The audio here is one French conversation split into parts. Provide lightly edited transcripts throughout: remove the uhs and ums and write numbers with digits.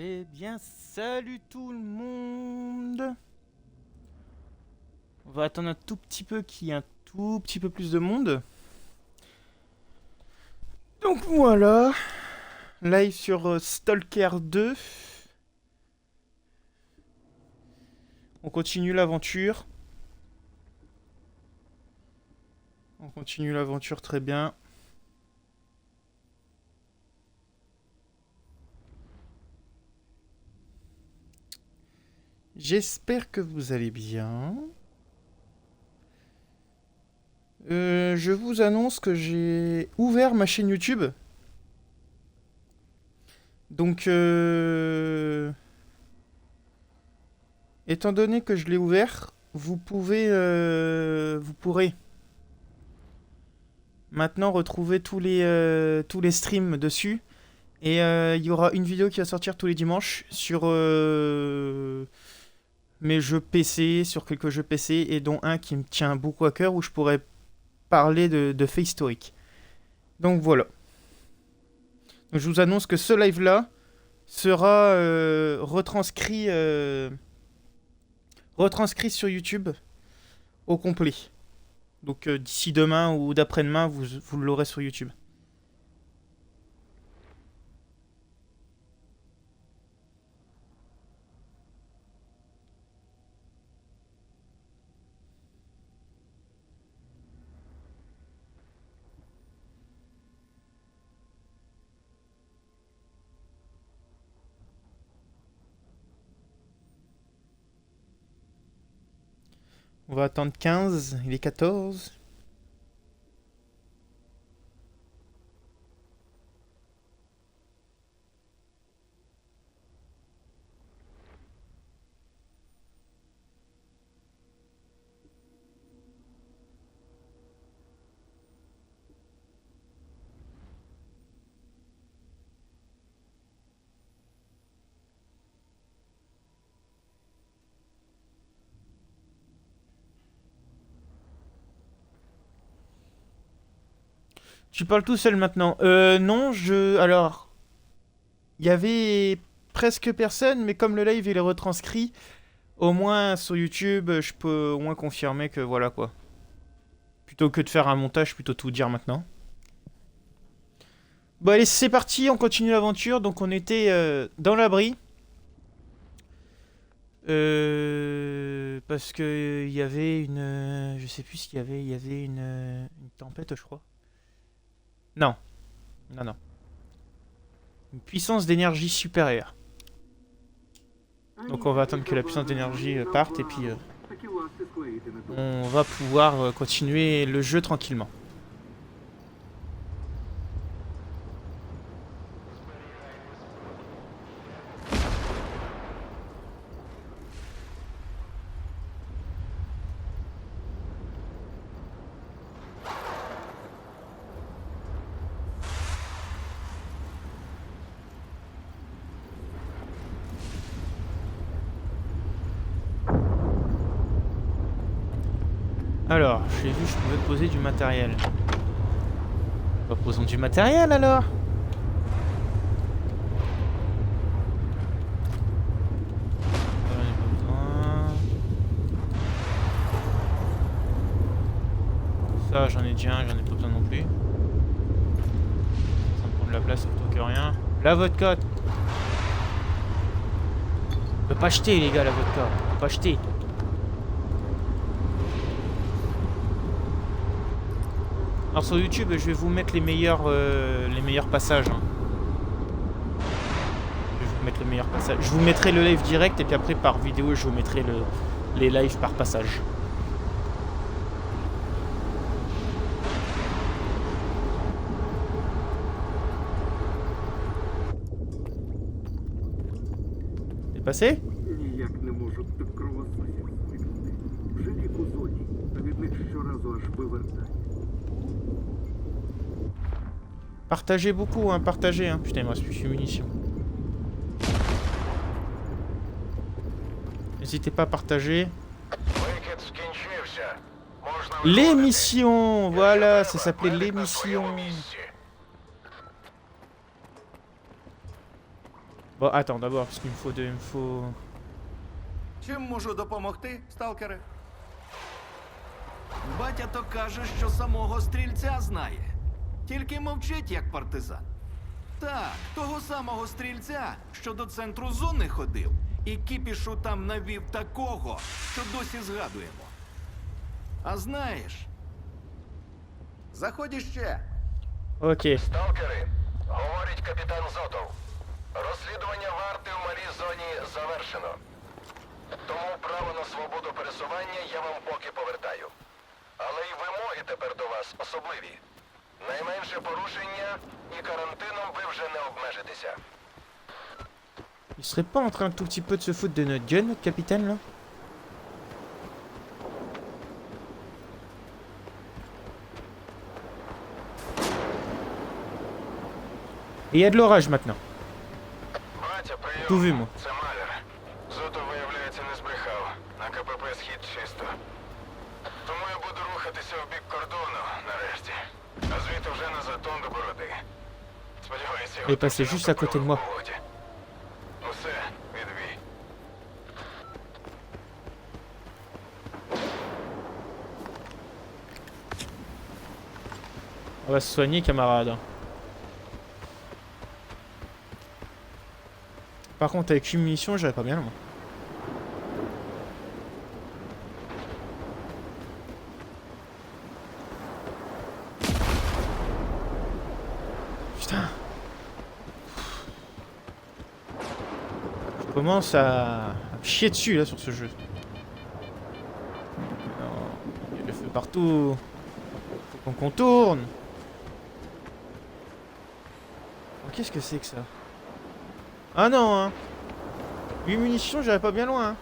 Eh bien, salut tout le monde. On va attendre un tout petit peu qu'il y ait un tout petit peu plus de monde. Donc voilà, live sur Stalker 2. On continue l'aventure. On continue l'aventure très bien. J'espère que vous allez bien. Je vous annonce que j'ai ouvert ma chaîne YouTube. Donc, étant donné que je l'ai ouvert, vous pourrez maintenant retrouver tous les streams dessus. Et il y aura une vidéo qui va sortir tous les dimanches sur mes jeux PC, sur quelques jeux PC, et dont un qui me tient beaucoup à cœur où je pourrais parler de faits historiques. Donc voilà. Donc, je vous annonce que ce live-là sera retranscrit sur YouTube au complet. Donc d'ici demain ou d'après-demain, vous l'aurez sur YouTube. On va attendre 15, il est 14. Tu parles tout seul maintenant. Non, Alors, il y avait presque personne, mais comme le live il est retranscrit, au moins sur YouTube, je peux au moins confirmer que voilà quoi. Plutôt que de faire un montage, plutôt tout dire maintenant. Bon allez, c'est parti, on continue l'aventure. Donc on était dans l'abri. Parce que il y avait une... je sais plus ce qu'il y avait. Il y avait une tempête, je crois. Non, non, non. Une puissance d'énergie supérieure. Donc on va attendre que la puissance d'énergie parte et puis on va pouvoir continuer le jeu tranquillement. Alors, j'ai vu que je pouvais poser du matériel. Bah, posons du matériel alors. Ça, j'en ai déjà un, j'en ai pas besoin non plus. Ça me prend de la place plutôt que rien. La vodka. On peut pas acheter les gars la vodka. On peut pas acheter. Alors sur YouTube, je vais vous mettre les meilleurs passages. Hein. Je vais vous mettre les meilleurs passages. Je vous mettrai le live direct et puis après par vidéo, je vous mettrai les lives par passage. C'est passé? Ніяк не можуть до кровососів звикнути. Вже рік у зоні, а від них щоразу аж вивертає. Partagez beaucoup, hein, partagez. Hein. Putain, il me reste plus de munitions. N'hésitez pas à partager. L'émission, voilà, ça s'appelait l'émission. Bon, attends, d'abord, parce qu'il me faut il me faut... Чим можу допомогти, сталкере? Батя то каже, що самого стрільця знає. Тільки мовчить, як партизан. Так, того самого стрільця, що до центру зони ходив, і кіпішу там навів такого, що досі згадуємо. А знаєш, заходь іще. Окей. Сталкери, говорить капітан Зотов. Розслідування варти в малій зоні завершено. Тому право на свободу пересування я вам поки повертаю. Але й вимоги тепер до вас особливі. Найменше порушення і карантином ви вже не обмежитеся. Il serait pas en train tout petit peu de se foutre de notre gueule, notre capitaine, là? Et il y a de l'orage maintenant. Батя, прийом. Tout vu, moi. Це Маляр. Зотов, виявляється, не збрехав. На КПП схід чисто. Тому я буду рухатися в бік кордону, нарешті. А звідти вже на затон до бороди. Сподіваюся, Il est passé juste à côté de moi. Усе, відбій. On va se soigner, camarade. Par contre, avec une munition, j'irai pas bien loin. Putain. Je commence à me chier dessus là sur ce jeu. Non, il y a le feu partout. Faut qu'on contourne. Oh, qu'est-ce que c'est que ça? Ah non, hein. 8 munitions, j'irai pas bien loin. Hein.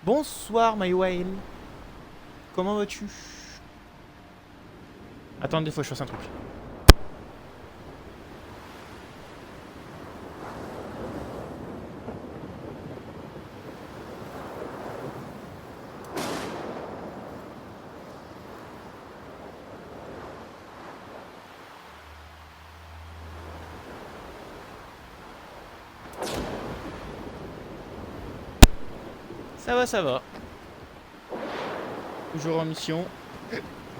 Bonsoir, my whale. Comment vas-tu? Attends, des fois, je fasse un truc. Ça va, ça va. Toujours en mission.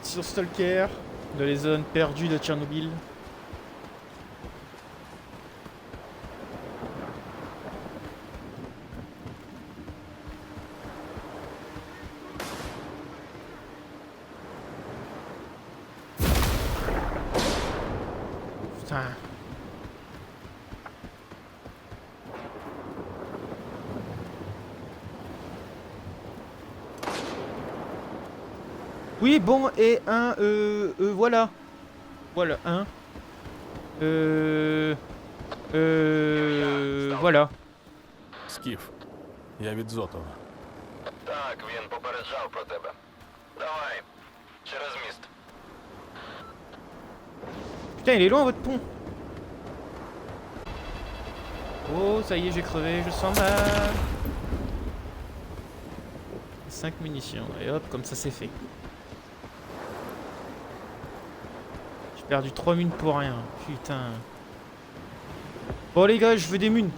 Sur Stalker, dans les zones perdues de Tchernobyl. Putain. Oui, bon, et voilà. Voilà, voilà. Скіф, я від Зотова. Так, він попереджав про тебе. Давай, через міст. Putain, il est loin votre pont. Oh, ça y est, j'ai crevé, je sens mal. 5 munitions, et hop, comme ça c'est fait. J'ai perdu 3 mines pour rien, putain. Bon les gars, je veux des mines.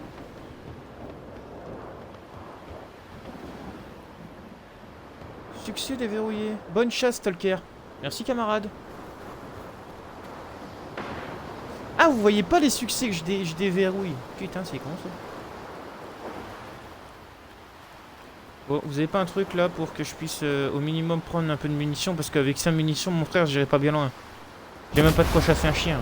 Succès déverrouillé. Bonne chasse, Stalker. Merci, camarade. Ah, vous voyez pas les succès que je déverrouille. Putain, c'est con ça. Bon, vous avez pas un truc là pour que je puisse au minimum prendre un peu de munitions? Parce qu'avec 5 munitions, mon frère, j'irai pas bien loin. J'ai même pas de quoi chasser un chien.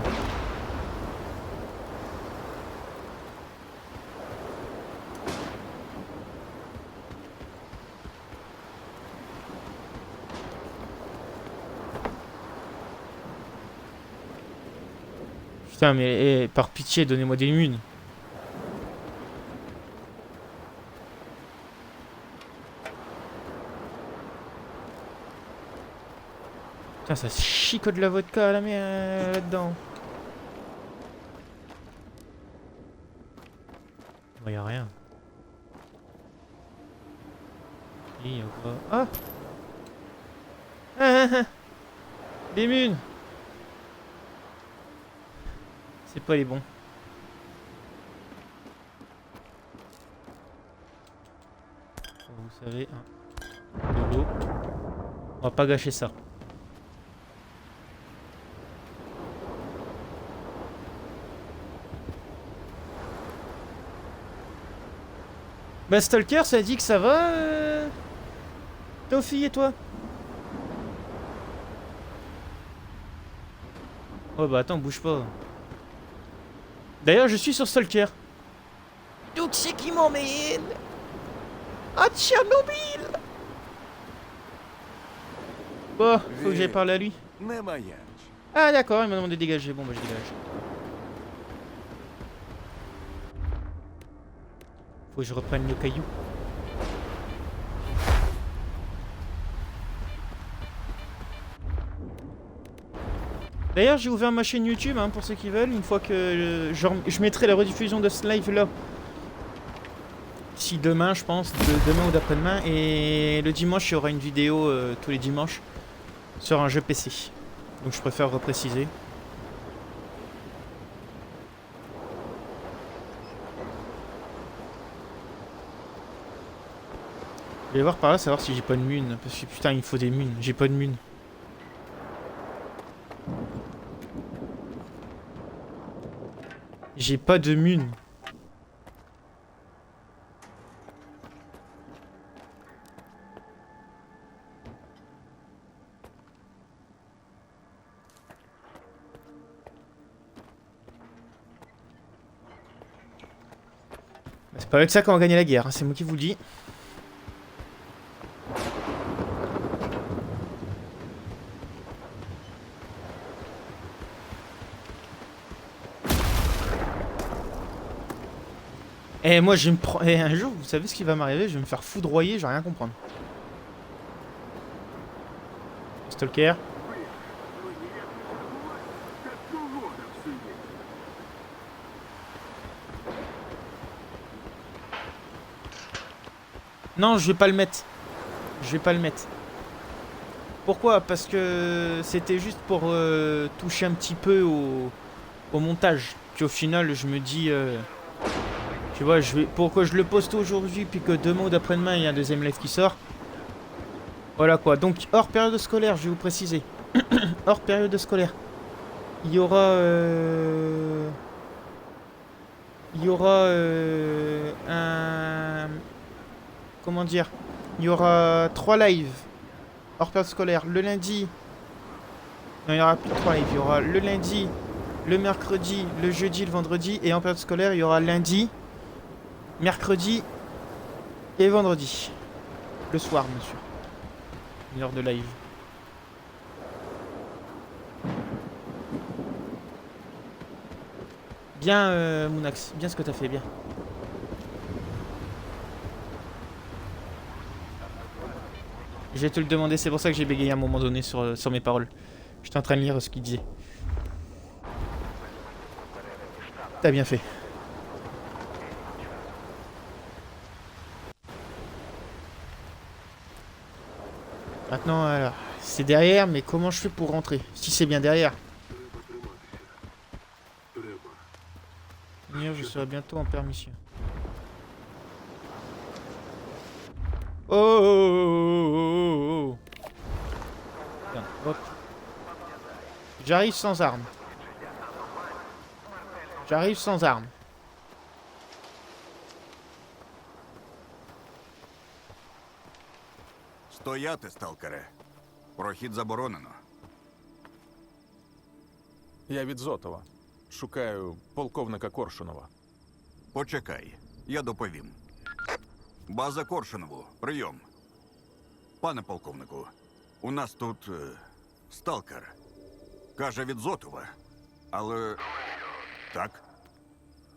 Putain, mais par pitié, donnez-moi des munes. Putain, ça chicote de la vodka là, mais là-dedans. Bon, y'a rien. Il y a quoi? Ah! Ah, ah, ah. Des munes! C'est pas les bons. Vous savez, de l'eau. On va pas gâcher ça. Bah Stalker, ça dit que ça va Tofi et toi? Oh bah attends, bouge pas. D'ailleurs, je suis sur Stalker. Donc c'est qui m'emmène? À Tchernobyl. Bon, faut que j'aille parler à lui. Не маяч. Ah d'accord, il m'a demandé de dégager. Bon bah je dégage. Faut que je reprenne le caillou. D'ailleurs, j'ai ouvert ma chaîne YouTube hein, pour ceux qui veulent. Une fois que je mettrai la rediffusion de ce live là. Si demain, je pense, demain ou d'après-demain. Et le dimanche, il y aura une vidéo tous les dimanches sur un jeu PC. Donc je préfère repréciser. Je vais voir par là, savoir si j'ai pas de mune. Parce que putain, il me faut des munes. J'ai pas de mune. J'ai pas de mune. C'est pas avec ça qu'on va gagner la guerre, hein, c'est moi qui vous le dis. Et moi je vais me prendre... Et un jour, vous savez ce qui va m'arriver? Je vais me faire foudroyer, je vais rien comprendre. Stalker. Non, je vais pas le mettre. Je vais pas le mettre. Pourquoi? Parce que c'était juste pour toucher un petit peu au montage. Puis au final, je me dis... tu vois, pourquoi je le poste aujourd'hui, puis que demain ou d'après-demain, il y a un deuxième live qui sort. Voilà quoi. Donc, hors période scolaire, je vais vous préciser. Hors période scolaire. Il y aura... il y aura un... Comment dire? Il y aura 3 lives hors période scolaire. Le lundi... Non, il y aura plus de 3 lives. Il y aura le lundi, le mercredi, le jeudi, le vendredi. Et en période scolaire, il y aura lundi, mercredi et vendredi. Le soir, monsieur. Une heure de live. Bien, Mounax. Bien ce que t'as fait, bien. Je vais te le demander, c'est pour ça que j'ai bégayé à un moment donné sur mes paroles. J'étais en train de lire ce qu'il disait. T'as bien fait. Maintenant, alors, c'est derrière, mais comment je fais pour rentrer? Si c'est bien derrière. Je serai bientôt en permission. Oh, oh, oh, oh, oh. Tiens, hop. J'arrive sans armes. J'arrive sans armes. Стояти, сталкере. Прохід заборонено. Я від Зотова. Шукаю полковника Коршунова. Почекай, я доповім. База Коршунову, прийом. Пане полковнику, у нас тут сталкер. Каже від Зотова. Але... Так?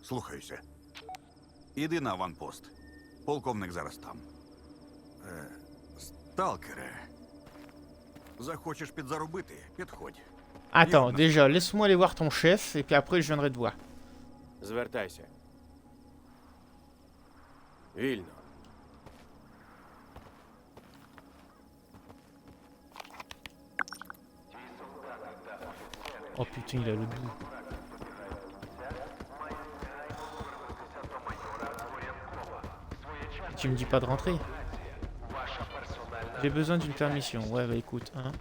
Слухаюся. Іди на аванпост. Полковник зараз там. Сталкере. Захочеш підзаробити? Підходь. Attends, déjà, laisse-moi aller voir ton chef, et puis après je viendrai te voir. Звертайся. Вільно. Oh putain, il a le bout. Tu me dis pas de rentrer. J'ai besoin d'une permission. Ouais, bah écoute, hein.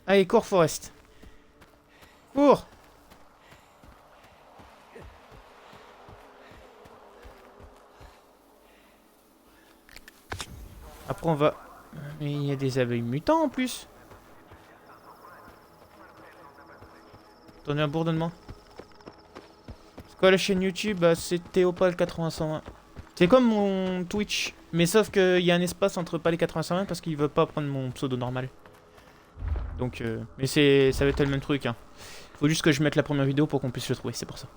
Allez, cours, Forest. Cours. Après, on va... Mais il y a des abeilles mutants en plus. Attendez un bourdonnement. C'est quoi la chaîne YouTube? Bah, c'est Théopal8101. C'est comme mon Twitch. Mais sauf qu'il y a un espace entre Pal et 8101 parce qu'il veut pas prendre mon pseudo normal. Donc, mais ça va être le même truc, hein. Faut juste que je mette la première vidéo pour qu'on puisse le trouver, c'est pour ça.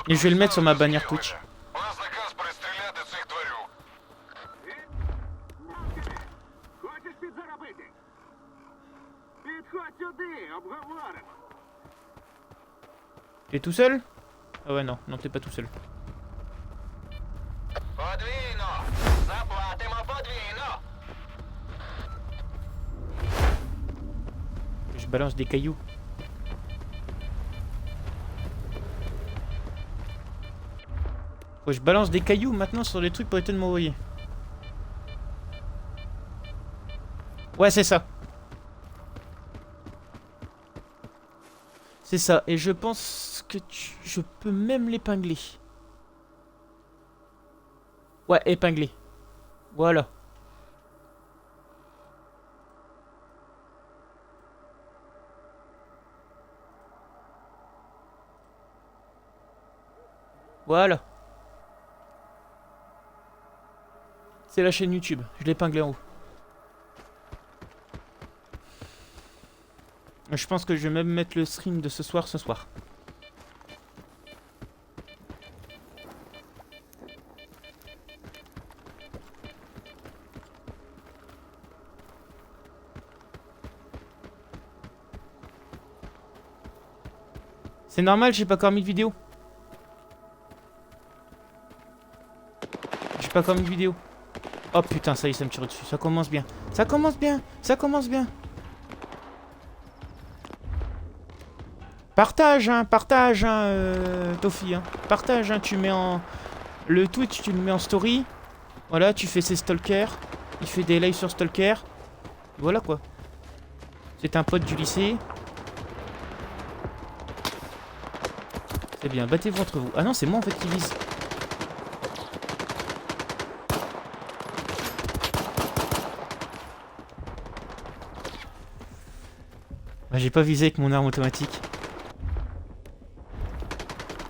Et je vais le mettre sur ma bannière Twitch. У нас наказ пристріляти цих тварюк. Хочеш підзаробити? Підходь сюди, обговоримо. T'es tout seul? Ah ouais, non, non, t'es pas tout seul. Подвійно! Заплатимо подвійно! Je balance des cailloux. Faut que je balance des cailloux maintenant sur les trucs pour éviter de m'envoyer. Ouais, c'est ça. C'est ça. Et je pense que je peux même l'épingler. Ouais, épingler. Voilà. Voilà. C'est la chaîne YouTube. Je l'ai épinglé en haut. Je pense que je vais même mettre le stream de ce soir. C'est normal, j'ai pas encore mis de vidéo. J'ai pas encore mis de vidéo. Oh putain, ça y est, ça me tire dessus. Ça commence bien. Ça commence bien. Ça commence bien. Partage, hein, Tofi, hein. Partage, hein, tu mets en... Le Twitch, tu le mets en story. Voilà, tu fais ses stalkers. Il fait des lives sur stalker. Voilà, quoi. C'est un pote du lycée. C'est bien, battez-vous entre vous. Ah non, c'est moi, en fait, qui vise. Bah, j'ai pas visé avec mon arme automatique.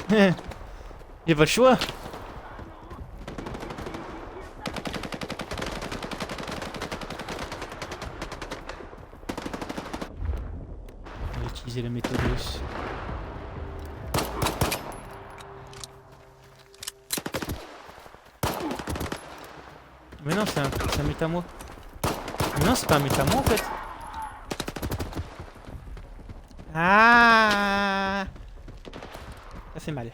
Y'a pas le choix. On va utiliser la méthode russe. Mais non, c'est un métamoi. Mais non, c'est pas un métamoi en fait. Ah, ça fait mal.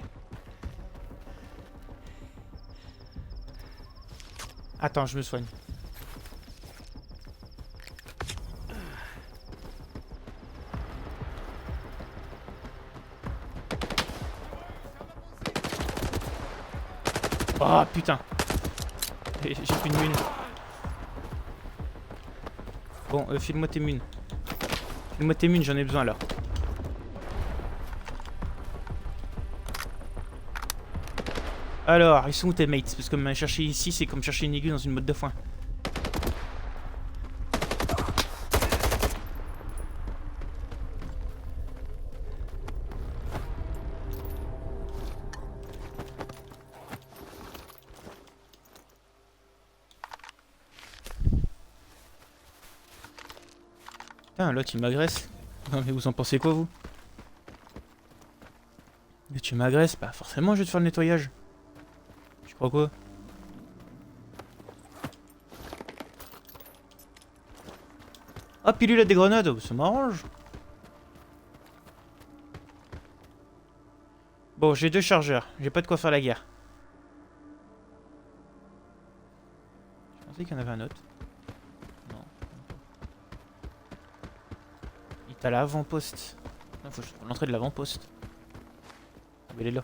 Attends, je me soigne. Oh putain. J'ai plus de mune. Bon, file-moi tes munes. File-moi tes munes, j'en ai besoin là. Alors, ils sont où tes mates? Parce que me chercher ici, c'est comme chercher une aiguille dans une botte de foin. Putain, l'autre il m'agresse. Non mais vous en pensez quoi vous? Mais tu m'agresses, bah forcément je vais te faire le nettoyage. Tu crois quoi? Ah, puis lui il a des grenades, oh, ça m'arrange. Bon, j'ai 2 chargeurs, j'ai pas de quoi faire la guerre. Je pensais qu'il y en avait un autre. Non. Il est à l'avant-poste. Ah, faut que je trouve l'entrée de l'avant-poste. Elle est là.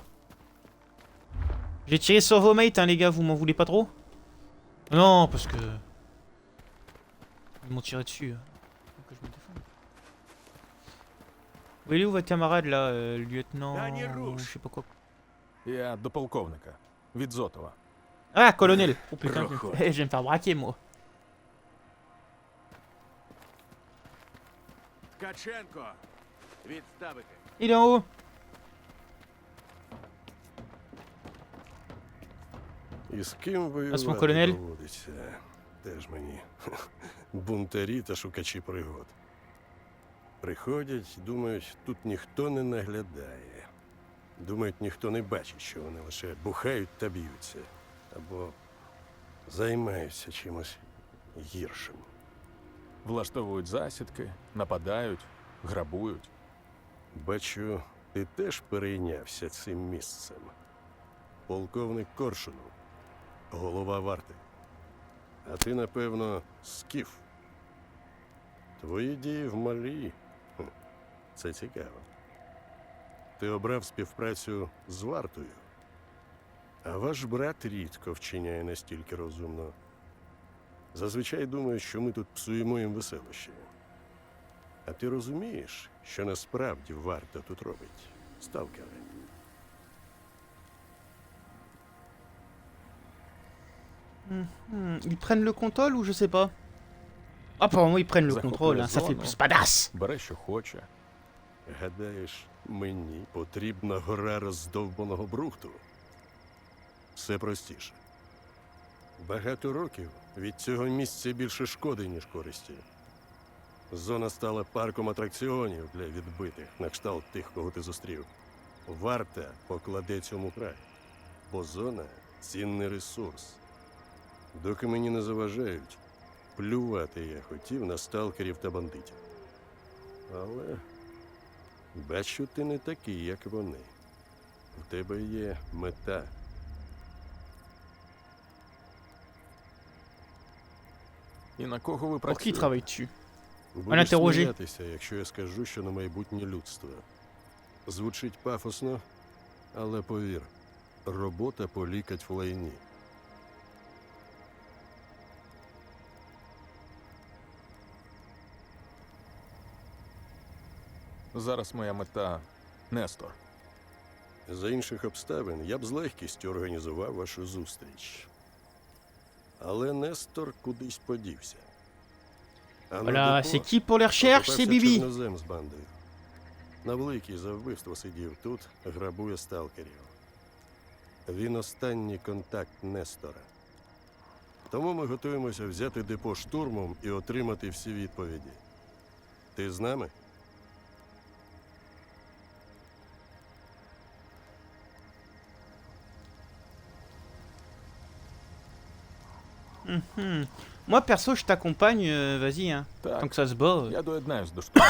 J'ai tiré sur vos mates, hein, les gars, vous m'en voulez pas trop? Non, parce que... Ils m'ont tiré dessus. Faut que je me défende. Où est où votre camarade là, lieutenant... Je sais pas quoi. Я до полковника. Від Зотова. Ah, colonel! Oh putain, Prochod. je vais me faire braquer moi. Ткаченко! Відставити. Il est en haut! І з ким воювати колонель? доводиться? Теж мені. Бунтарі та шукачі пригод. Приходять, думають, тут ніхто не наглядає. Думають, ніхто не бачить, що вони лише бухають та б'ються. Або займаються чимось гіршим. Влаштовують засідки, нападають, грабують. Бачу, ти теж перейнявся цим місцем. Полковник Коршунов, голова варти. А ти, напевно, скіф. Твої дії в Малі. Це цікаво. Ти обрав співпрацю з вартою. А ваш брат рідко вчиняє настільки розумно. Зазвичай думають, що ми тут псуємо їм веселощі. А ти розумієш, що насправді варта тут робить, сталкере? Ils prennent le contrôle ou je sais pas? Ah, apparemment ils prennent le Захоплює contrôle, hein, ça fait зону. plus badass! Бере, що хоче. Гадаєш, мені потрібна гора роздовбаного брухту? Все простіше. Багато років від цього місця більше шкоди, ніж користі. Зона стала парком атракціонів для відбитих, на кшталт тих, кого ти зустрів. Варта покладе цьому край, бо зона – цінний ресурс. Доки мені не заважають, плювати я хотів на сталкерів та бандитів. Але бачу, ти не такий, як вони. В тебе є мета. І на кого ви Pour qui працюєте? travaille dessus? Будеш інтеррожі. сміятися, якщо я скажу, що на майбутнє людство. Звучить пафосно, але повір, робота полікать в лайні. Зараз моя мета Нестор. За інших обставин я б з легкістю організував вашу зустріч. Але Нестор кудись подівся. А на Voilà, депо c'est qui pour les recherches? покопався C'est Bibi! чорнозем з бандою. На великий за вбивство сидів тут, грабує сталкерів. Він останній контакт Нестора. Тому ми готуємося взяти депо штурмом і отримати всі відповіді. Ти з нами? Moi perso, je t'accompagne, vas-y, hein. Так, Tant que ça se bat, я doєднаюсь до штурму.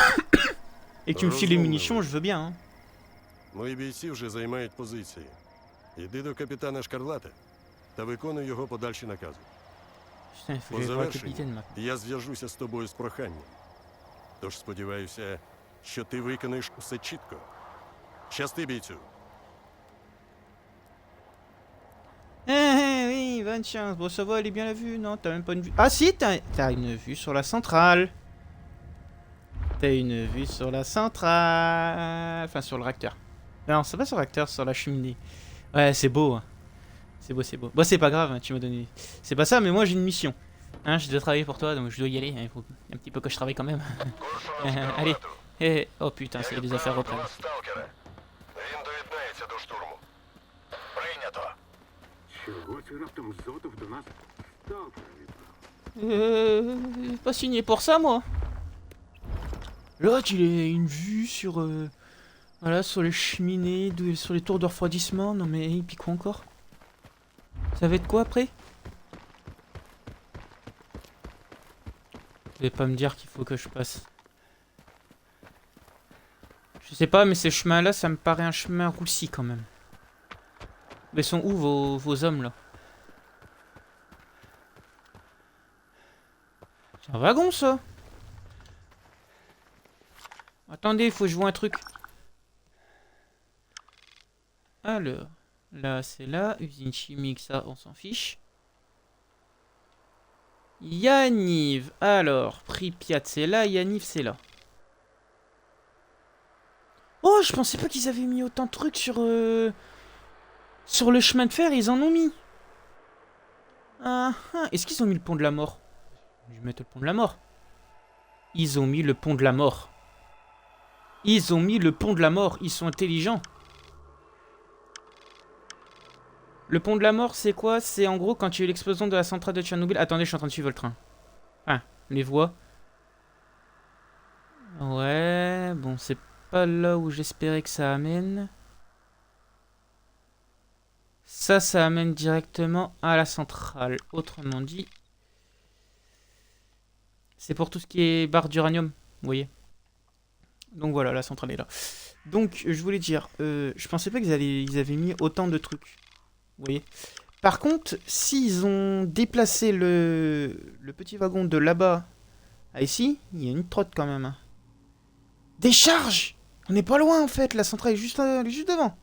et que tu me files les Разумно, munitions, ouais. je veux bien, hein. Мої бійці вже займають позиції. Йди до капітана Шкарлата та виконуй його подальші накази. Putain, il faut По que j'aille voir le завершенню capitaine maintenant. я зв'яжуся з тобою з проханням. Тож сподіваюся, що ти виконаєш усе чітко. Щасти, бійцю! Oui, bonne chance. Bon, ça va, elle est bien la vue, non? T'as même pas une vue. Ah si, t'as une vue sur la centrale. T'as une vue sur la centrale. Enfin, sur le réacteur. Non, c'est pas sur le réacteur, sur la cheminée. Ouais, c'est beau. Hein. C'est beau, c'est beau. Bon, c'est pas grave, hein, tu m'as donné... C'est pas ça, mais moi j'ai une mission. Hein, je dois travailler pour toi, donc je dois y aller. Hein, il faut un petit peu que je travaille quand même. Курсунов Allez. Шкарлату. Oh putain, c'est Я les affaires відправив до reprennent. вас сталкера. Він доєднається до штурму. Прийнято. Чого це раптом Зотов до нас сталкера відправив? Pas signé pour ça, moi. L'autre, il a une vue sur... voilà, sur les cheminées, sur les tours de refroidissement. Non mais, et puis quoi encore? Ça va être quoi après? Vous allez pas me dire qu'il faut que je passe. Je sais pas, mais ces chemins-là, ça me paraît un chemin roussi quand même. Mais sont où vos hommes là? C'est un wagon ça. Attendez, faut que je vois un truc. Alors, là c'est là, usine chimique, ça on s'en fiche. Yaniv, alors, Pripyat c'est là, Yaniv c'est là. Oh, je pensais pas qu'ils avaient mis autant de trucs sur le chemin de fer, ils en ont mis. Ah, ah. Est-ce qu'ils ont mis le pont de la mort? Je vais mettre le pont de la mort. Ils ont mis le pont de la mort. Ils ont mis le pont de la mort, ils sont intelligents. Le pont de la mort, c'est quoi? C'est en gros quand il y a eu l'explosion de la centrale de Tchernobyl. Attendez, je suis en train de suivre le train. Ah, les voies. Ouais, bon, c'est pas là où j'espérais que ça amène. Ça amène directement à la centrale. Autrement dit, c'est pour tout ce qui est barre d'uranium, vous voyez. Donc voilà, la centrale est là. Donc, je voulais dire, je pensais pas qu'ils avaient mis autant de trucs. Vous voyez. Par contre, s'ils ont déplacé le petit wagon de là-bas à ici, il y a une trotte quand même. Hein. Décharge! On n'est pas loin en fait, la centrale est juste, elle est juste devant.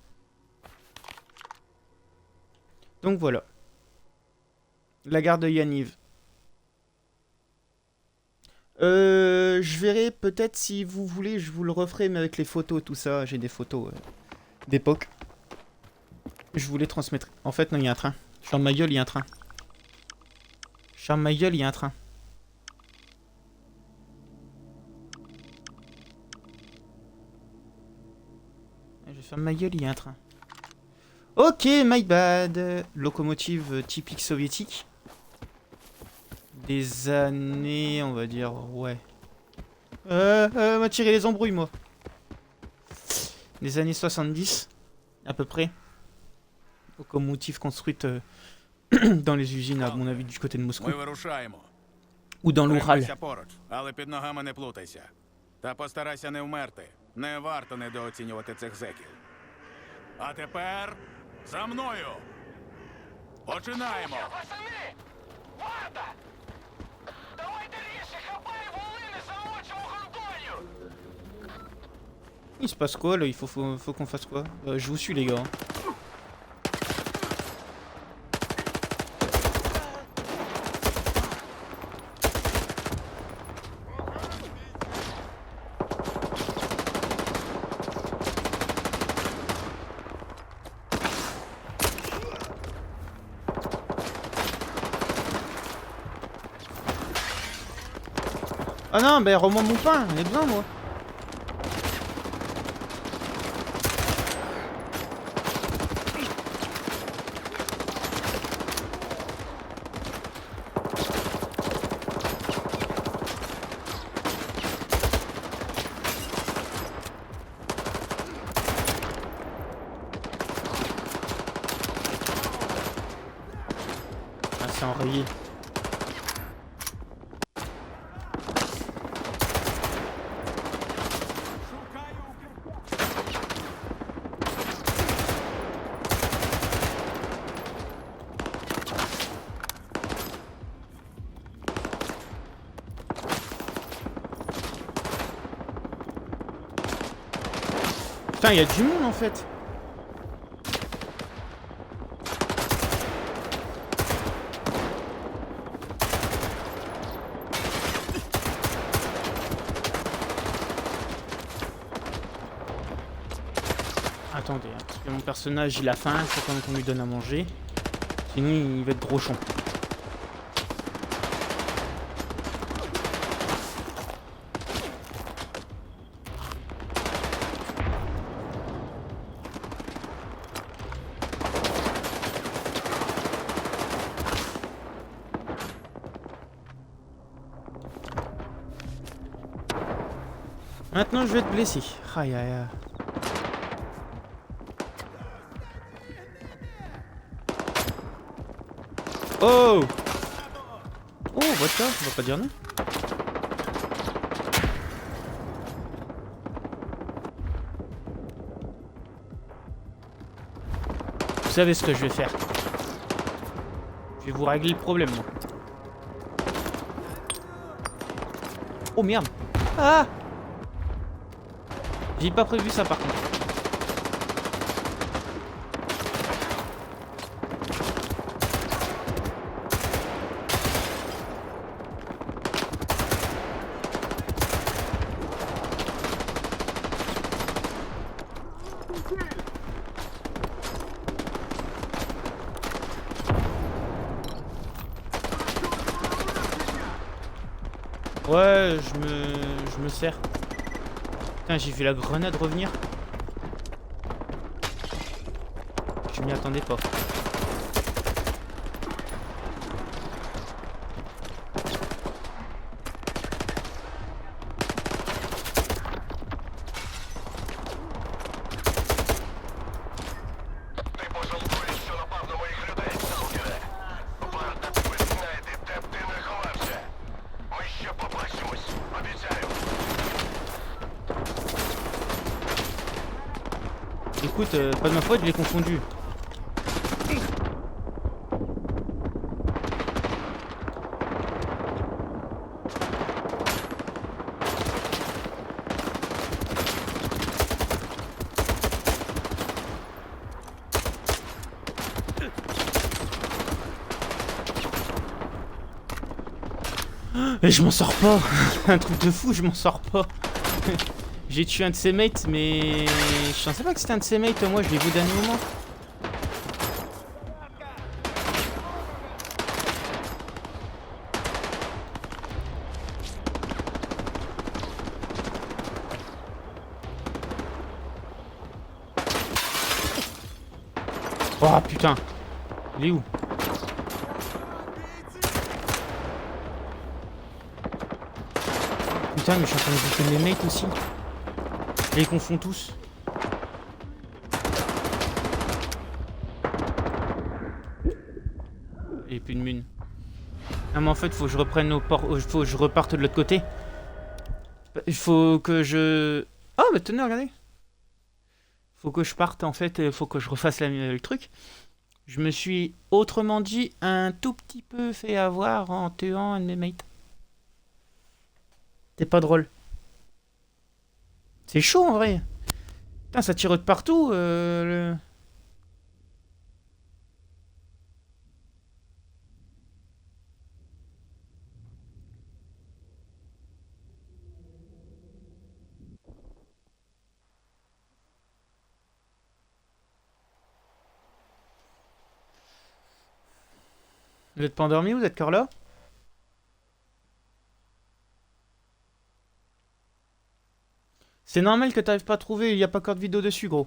Donc voilà. La gare de Yaniv. Je verrai peut-être si vous voulez, je vous le referai, mais avec les photos, tout ça. J'ai des photos d'époque. Je vous les transmettrai. En fait, non, il y a un train. Charme ma gueule, il y a un train. Charme ma gueule, il y a un train. Je ferme ma gueule, il y a un train. Ok, my bad. Locomotive typique soviétique. Des années, on va dire, ouais. M'a tiré les embrouilles, moi. Des années 70, à peu près. Locomotive construite dans les usines, à mon avis, du côté de Moscou. Ми вирушаємо. Ou dans l'Oural. Тримайся поруч, але під ногами не плутайся. Та постарайся не вмерти. Не варто недооцінювати цих зеків. А тепер за мною. Починаємо. Пацани! Варта! Давайте ріші, хапай волини, замочимо гордою! Il se passe quoi là? Il faut qu'on fasse quoi? Je vous suis, les gars. Ah non, ben remonte mon pain, j'en ai besoin moi. Ah, c'est enrayé. Putain, il y a du monde en fait. Attendez, hein, parce que mon personnage il a faim, il faut quand même qu'on lui donne à manger. Sinon il va être brochon. Maintenant je vais te blesser. Aïe aïe aïe. Oh! Oh, vodka, on va pas dire non. Vous savez ce que je vais faire. Je vais vous régler le problème, moi. Oh merde! Ah! J'ai pas prévu ça par contre. Ouais, je me sers. Putain, j'ai vu la grenade revenir. Je m'y attendais pas. Ти пожалкуєш, що напав на моїх людей, сталкере. Варта тебе знайде, де б ти не ховався. Ми ще побачимось, обіцяю. Écoute, pas de ma faute, je l'ai confondu. Et je m'en sors pas. Un truc de fou, je m'en sors pas. J'ai tué un de ses mates, mais je pensais pas que c'était un de ses mates. Moi, je l'ai vu au dernier moment. Oh putain. Il est où? Putain, mais je suis en train de buter mes mates aussi. Je les confonds tous. Et plus de mune. Non mais en fait, faut que je reprenne au port. Faut que je reparte de l'autre côté. Il faut que je. Ah bah tenez, regardez. Faut que je parte en fait. Faut que je refasse le truc. Je me suis autrement dit un tout petit peu fait avoir en tuant un de mes mates. C'est pas drôle. C'est chaud en vrai. Putain, ça tire de partout. Vous êtes pas endormi, vous êtes encore là? C'est normal que t'arrives pas à trouver, il y a pas encore de vidéo dessus, gros.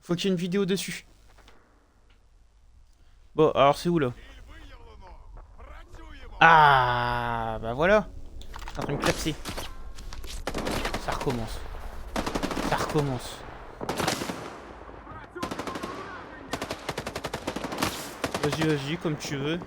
Faut qu'il y ait une vidéo dessus. Bon, alors c'est où là? Ah, bah voilà. C'est en train de clapser. Ça recommence. Ça recommence. Vas-y, vas-y, comme tu veux.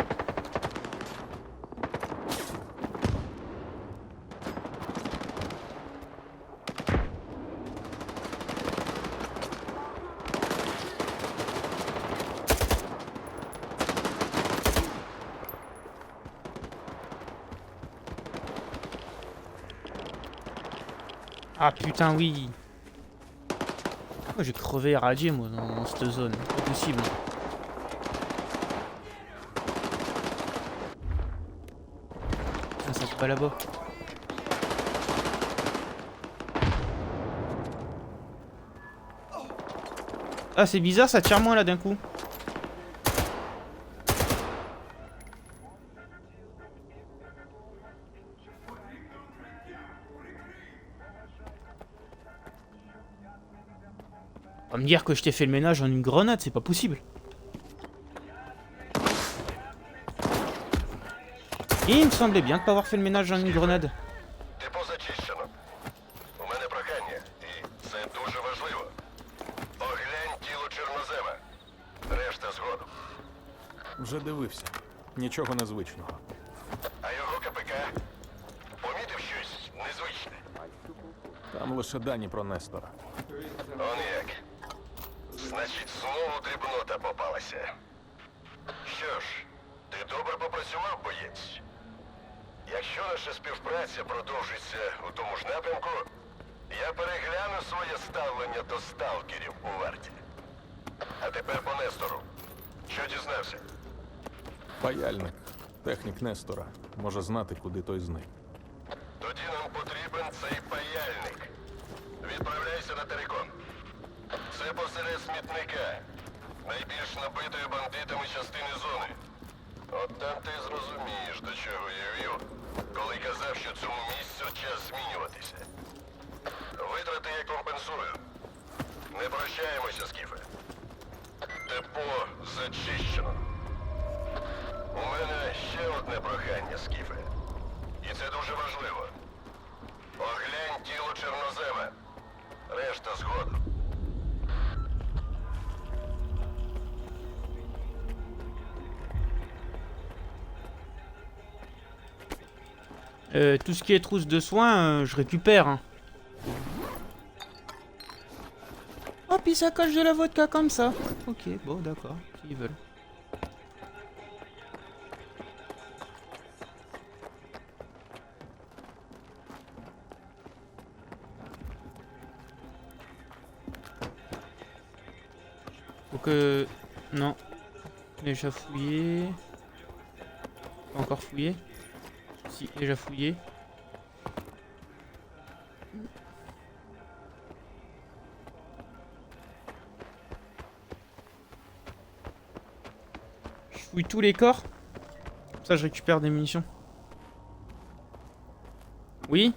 Ah putain, oui. Moi j'ai crevé radié moi dans cette zone. Pas possible. Ah, ça c'est pas là-bas. Ah c'est bizarre, ça tire moins là d'un coup. On va me dire que je t'ai fait le ménage en une grenade, c'est pas possible. Et il me semblait bien de pas avoir fait le ménage en une grenade. Депо зачищено. У мене прохання, і це дуже важливо. Оглянь тіло чорнозема. Решта згодом. Вже дивився. Нічого незвичного. А його КПК? Помітив щось незвичне? Там лише дані про Нестора. Он як. Значить, знову дрібнота попалася. Що ж, ти добре попрацював, боєць. Якщо наша співпраця продовжиться у тому ж напрямку, я перегляну своє ставлення до сталкерів у варті. А тепер по Нестору. Що дізнався? Паяльник. Технік Нестора. Може знати, куди той зник. Тоді нам потрібен цей паяльник. Відправляйся на Терекон. Це посеред смітника. Найбільш набитої бандитами частини зони. От там ти зрозумієш, до чого я вів, коли казав, що цьому місцю час змінюватися. Витрати я компенсую. Не прощаємося, Скіфе. Депо зачищено. У мене ще одне прохання, Скіфе. І це дуже важливо. Оглянь тіло чорнозема. Решта згодом. Tout ce qui est trousse de soins, je récupère. Hein. Oh, puis ça coche de la vodka comme ça. Ok, bon, d'accord, s'ils veulent. Donc, non. Déjà fouillé. Pas encore fouillé. Si, déjà fouillé. Je fouille tous les corps. Comme ça, je récupère des munitions. Oui?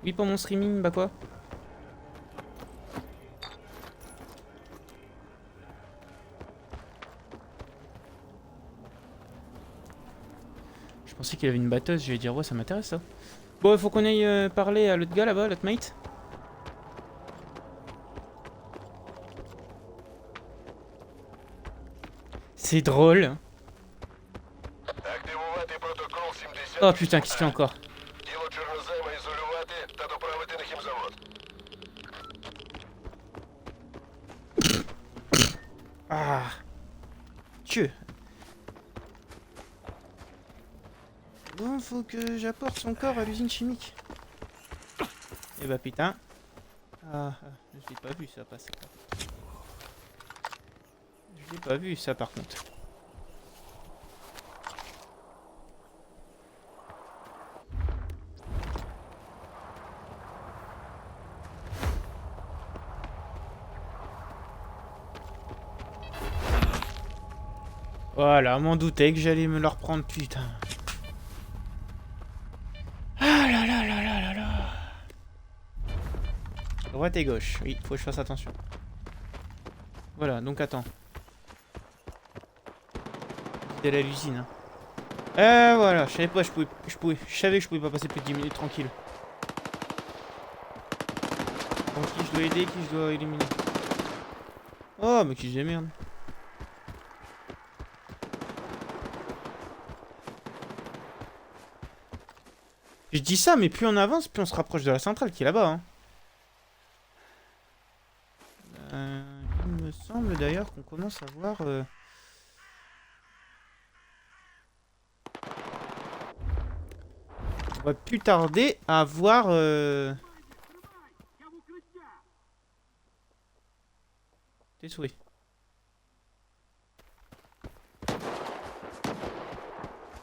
Oui, pour mon streaming, bah quoi? Je pensais qu'il avait une batteuse, j'allais dire ouais ça m'intéresse ça. Bon il faut qu'on aille parler à l'autre gars là-bas, l'autre mate. C'est drôle. Активувати протокол 70. Oh putain, qu'est-ce qu'il y a encore? Тіло чорнозема ізолювати та доправити на хімзавод. Ah. Dieu. Bon, faut que j'apporte son corps à l'usine chimique. Eh bah putain. Ah, je l'ai pas vu ça passer. Je l'ai pas vu ça par contre. Voilà, m'en doutais que j'allais me le reprendre, putain. Ah là là là là là là. Droite et gauche, oui, faut que je fasse attention. Voilà, donc attends. C'était à l'usine. Hein. Voilà, je savais pas, je savais que je pouvais pas passer plus de 10 minutes tranquille. Donc qui je dois aider, qui je dois éliminer. Oh, mais qui je démerde. Je dis ça, mais plus on avance, plus on se rapproche de la centrale qui est là-bas. Hein. Il me semble d'ailleurs qu'on commence à voir... On va plus tarder à voir... Tes souris.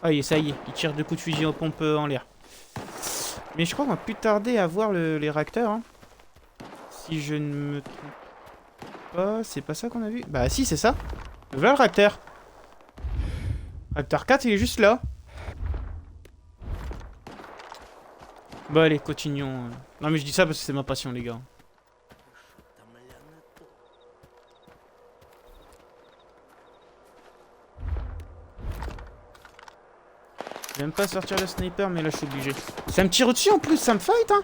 Ah, ça y est, il tire 2 coups de fusil aux pompes en l'air. Mais je crois qu'on va plus tarder à voir les réacteurs. Hein. Si je ne me trompe pas, c'est pas ça qu'on a vu? Bah si, c'est ça. Voilà le réacteur. Réacteur 4, il est juste là. Bah allez, continuons. Non mais je dis ça parce que c'est ma passion, les gars. J'aime pas sortir le sniper, mais là je suis obligé. Ça me tire au-dessus en plus, ça me fight, hein.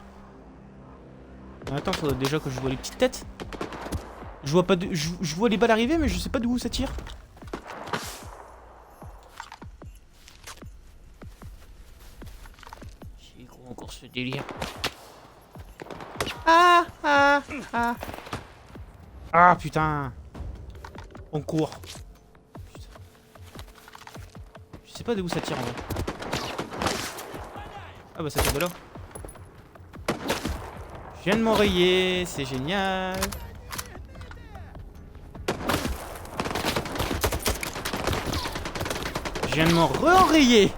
Attends, faudrait déjà que je vois les petites têtes. Je vois pas de... je vois les balles arriver, mais je sais pas d'où ça tire. C'est gros encore ce délire. Ah. Ah putain. On court. Putain. Je sais pas d'où ça tire en vrai. Ah bah ça tire de là. Je viens de m'enrayer, c'est génial. Je viens de m'en re-enrayer.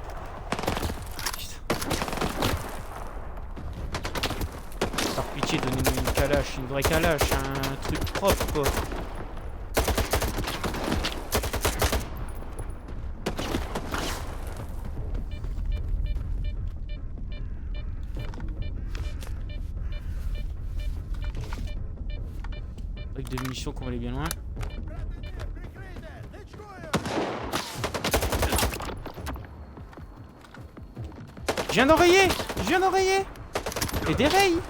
Par pitié, donnez-nous une calache, une vraie calache, un truc propre quoi. Avec de munitions qu'on va aller bien loin. Je viens d'enrayer! Je viens d'enrayer! Et des rayes!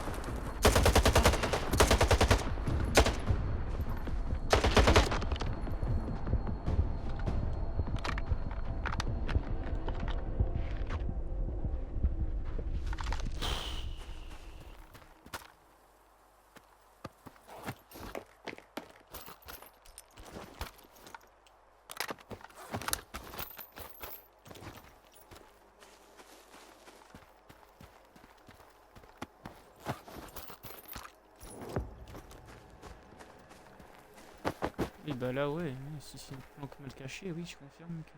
Et bah là ouais, si c'est une planque mal cachée, oui je confirme que...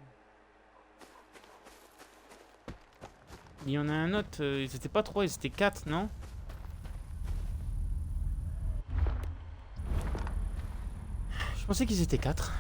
Il y en a un autre, ils étaient pas 3, ils étaient 4, non? Je pensais qu'ils étaient 4.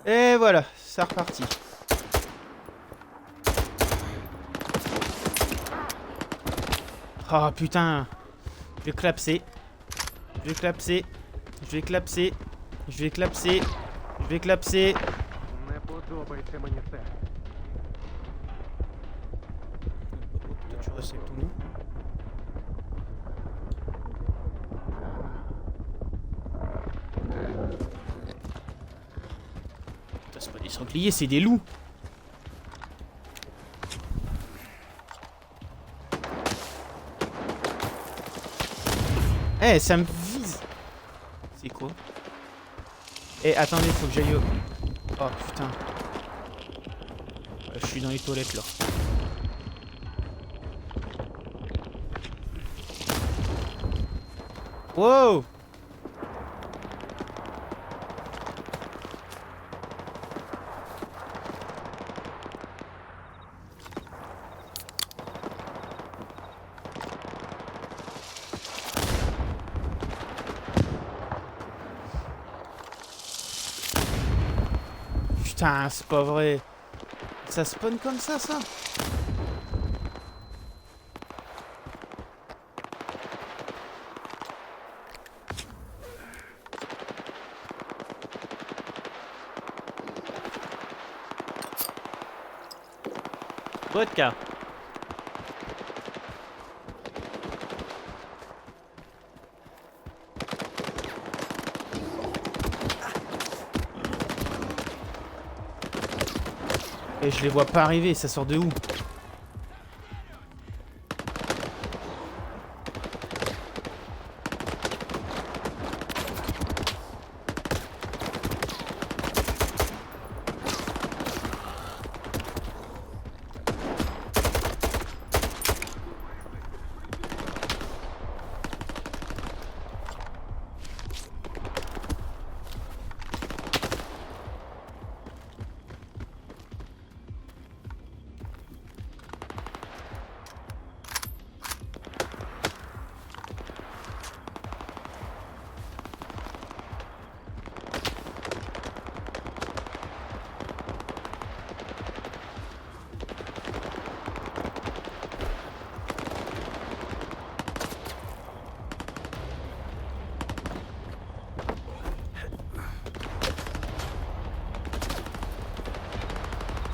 Et voilà, ça reparti. Oh putain. Je vais clapser. Je vais clapser. Je vais clapser. Je vais clapser. Je vais clapser. Toi, tu restes avec ton loup. Putain, c'est pas des sangliers, c'est des loups. Eh, ça me vise. C'est quoi? Eh, attendez, faut que j'aille au... Oh, putain. Je suis dans les toilettes, là. Wow! Putain, c'est pas vrai. Ça spawn comme ça? Vodka. Et je les vois pas arriver, ça sort de où?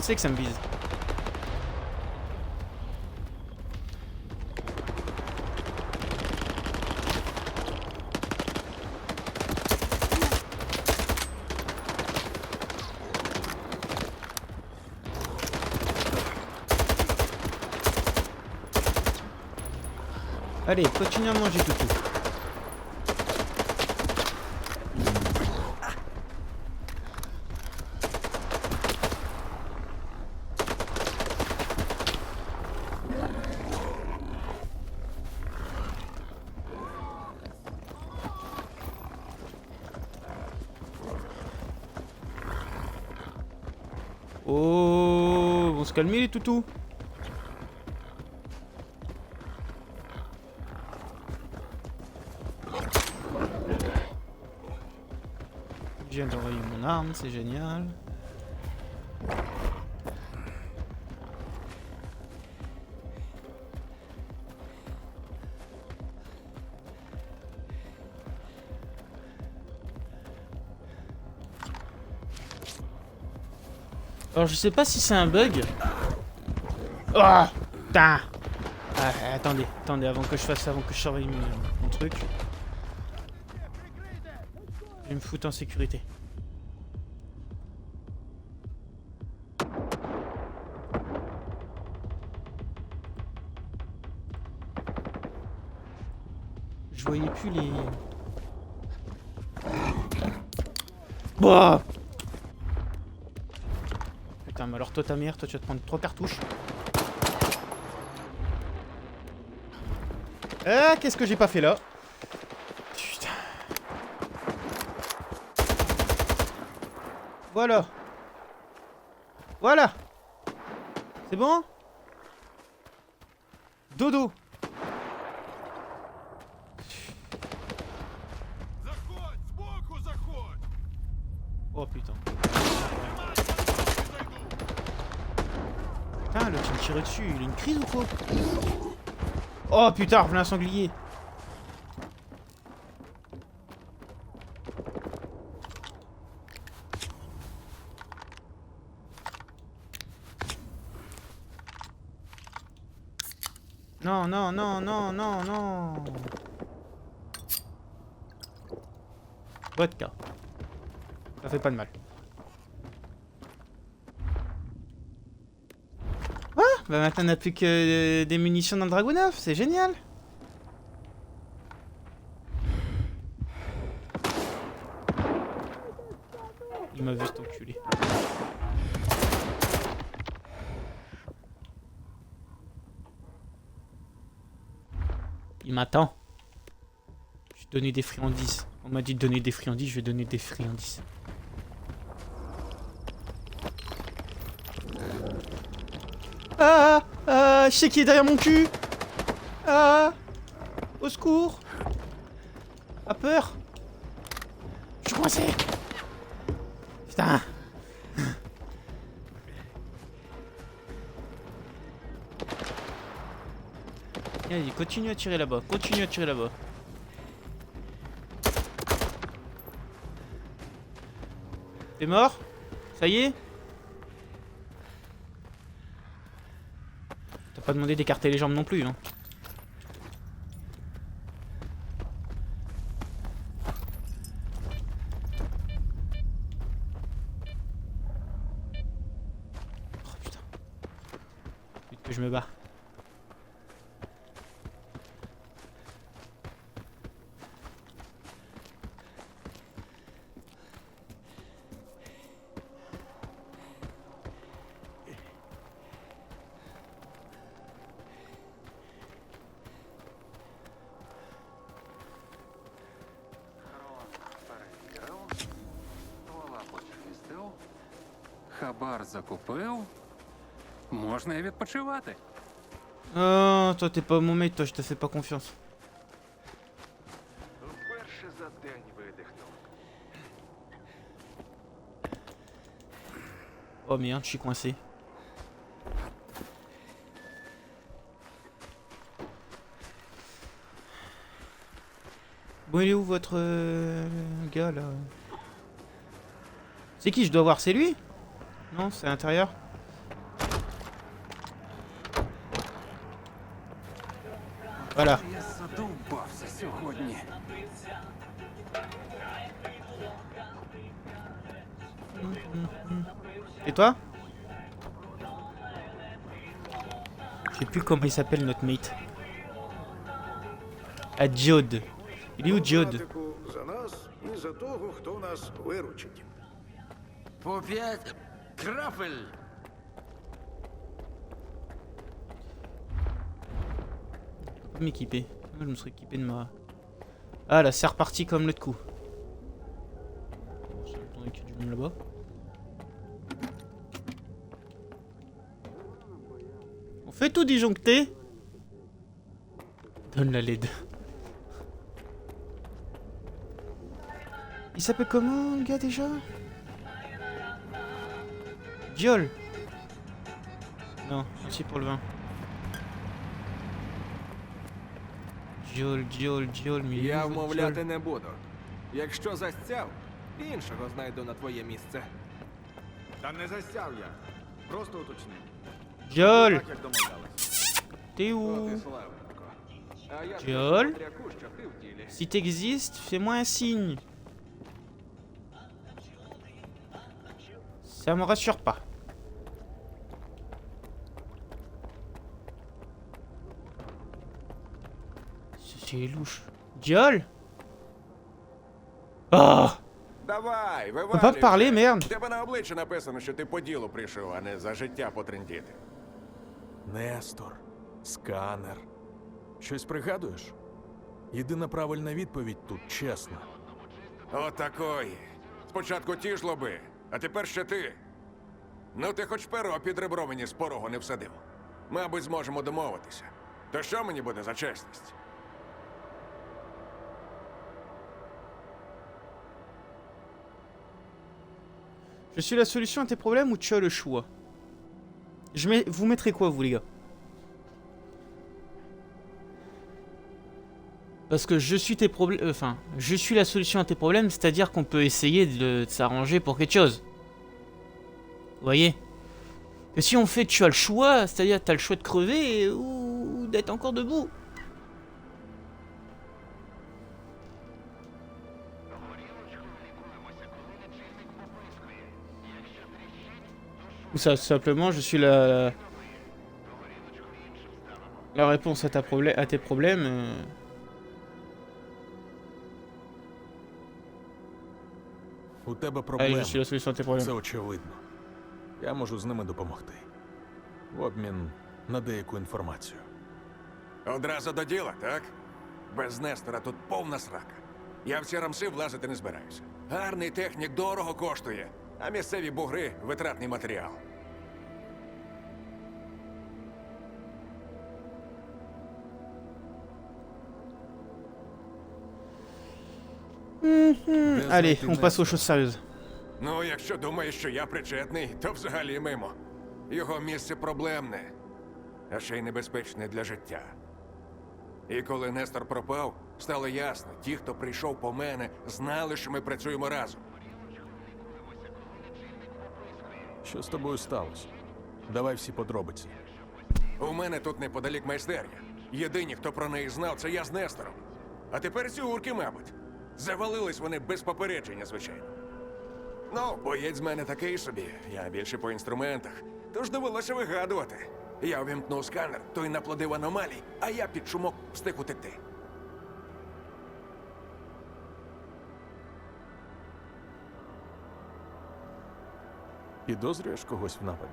C'est que ça me vise. Allez, continue à manger, toutou. Oh, on se calmer les toutous. Je viens d'envoyer mon arme, c'est génial. Alors je sais pas si c'est un bug. Oh putain. Ah, attendez, avant que je surveille mon truc. Je vais me foutre en sécurité. Je voyais plus les... Bah putain, mais alors toi ta mère, toi tu vas te prendre 3 cartouches. Ah, qu'est-ce que j'ai pas fait là? Putain. Voilà. Voilà. C'est bon? Dodo. Oh putain. Putain, l'autre il me tire dessus, il a une crise ou quoi? Oh putain, revenez un sanglier. Non, non, non, non, non, non. Vodka. Ça fait pas de mal. Ah, bah maintenant on n'a plus que des munitions dans le Dragunov, c'est génial. Il m'a vu cet enculé. Il m'attend. Je vais donner des friandises. On m'a dit de donner des friandises, je vais donner des friandises. Ah, ah, je sais qui est derrière mon cul. Ah, au secours. A peur. Je suis coincé. Putain. Allez, continue à tirer là-bas, continue à tirer là-bas. T'es mort? Ça y est? T'as pas demandé d'écarter les jambes non plus, hein. Oh putain. Vite que je me bats. Хабар закупив, можна і відпочивати. Oh, toi t'es pas mon mec, toi je te fais pas confiance. Вперше за день видихнув. Oh merde, je suis coincé. Bon, il est où votre gars là? C'est qui je dois voir? C'est lui? Non, c'est à l'intérieur. Voilà. Я задовбався сьогодні. Et toi? Je sais plus comment il s'appelle notre mate. Ah, Diode. Il est où Diode? За нас і за того, хто нас виручить. По 5 крапель. Je peux m'équiper. Moi, je me serais équipé de ma... Ah là, c'est reparti comme l'autre coup. Bon, ça m'attendait qu'il y ait du monde là-bas. On fait tout disjoncter. Donne la LED. Il s'appelle comment le gars déjà? Diol. Non, merci pour le vin. Дьоль, мій Я любий вмовляти Дьоль. не буду. Якщо застяв, іншого знайду на твоє місце. Та не застяв я. Просто уточнив. Дьоль, Так, як домовлялись. t'es От où? і славненько. А я Дьоль? скажу Петряку, що ти в ділі. Si t'existes, fais-moi un signe. Ça me rassure pas. C'est louche. Diol? Oh! Давай, On peut pas parler, merde. У тебе на обличчі написано, що ти по ділу прийшов, а не за життя потрендіти. Нестор, сканер. Щось пригадуєш? Єдина правильна відповідь тут чесна. Отакої. Спочатку ті ж лоби, а тепер ще ти. Ну ти хоч перо під ребро мені з порогу не всадив. Мабуть, зможемо домовитися. То що мені буде за чесність? Je suis la solution à tes problèmes ou tu as le choix? Vous mettrez quoi, vous, les gars? Parce que je suis tes problèmes... Enfin, je suis la solution à tes problèmes, c'est-à-dire qu'on peut essayer de s'arranger pour quelque chose. Vous voyez? Que si on fait tu as le choix, c'est-à-dire t'as le choix de crever ou d'être encore debout. Ou ça, simplement, je suis la réponse à tes problèmes. У тебе Allez, проблеми. je suis la solution à tes problèmes. Це очевидно. Я можу з ними допомогти. В обмін на деяку інформацію. Одразу до діла, так? Без Нестора тут повна срака. Я в ці рамси влазити не збираюся. Гарний технік дорого коштує, а місцеві бугри – витратний матеріал. Allez, on passe aux choses sérieuses. Ну, якщо думаєш, що я причетний, то взагалі мимо. Його місце проблемне, а ще й небезпечне для життя. І коли Нестор пропав, стало ясно, ті, хто прийшов по мене, знали, що ми працюємо разом. Що з тобою сталося? Давай всі подробиці. У мене тут неподалік майстерня. Єдині, хто про неї знав, це я з Нестором. А тепер ці урки, мабуть. Завалились вони без попередження, звичайно. Ну, боєць з мене такий собі. Я більше по інструментах. Тож довелося вигадувати. Я увімкнув сканер, той наплодив аномалій, а я під шумок встиг утекти. Підозрюєш когось в нападі?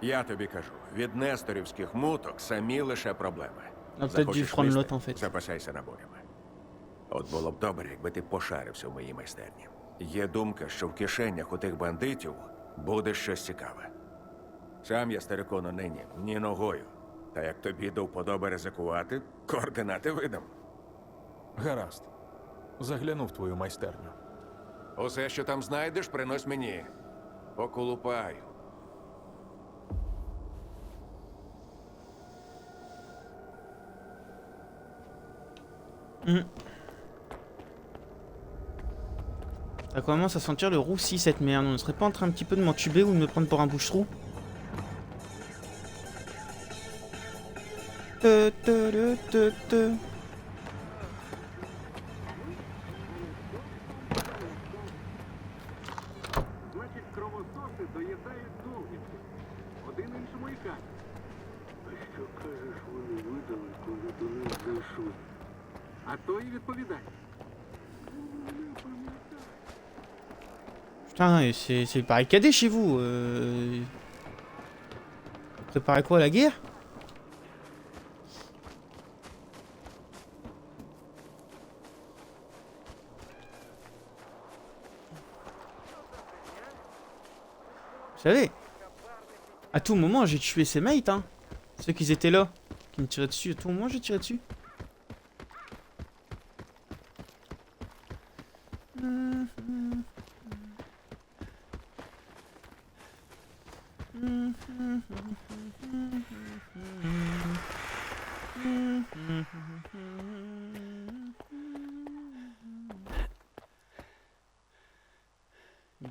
Я тобі кажу, від несторівських муток самі лише проблеми. А тоді Захочеш фронлот, висти, en fait. запасайся набоями. От було б добре, якби ти пошарився в моїй майстерні. Є думка, що в кишенях у тих бандитів буде щось цікаве. Сам я старикону нині ні ногою. Та як тобі до вподоби ризикувати, координати видам. Гаразд. Загляну в твою майстерню. Усе, що там знайдеш, принось мені. Поколупаю. Ça commence à sentir le roussi cette merde. On ne serait pas en train un petit peu de m'entuber ou de me prendre pour un bouche-trou? Значить, кровососи доїдають довгінки. Один іншому і каже. А що кажеш, вони видали, коли до них зайшли? А той і відповідає. Putain, c'est barricadé chez vous. Préparez quoi, la guerre? Vous savez, à tout moment, j'ai tué ses mates, hein. Ceux qui étaient là, qui me tiraient dessus. À tout moment, j'ai tiré dessus.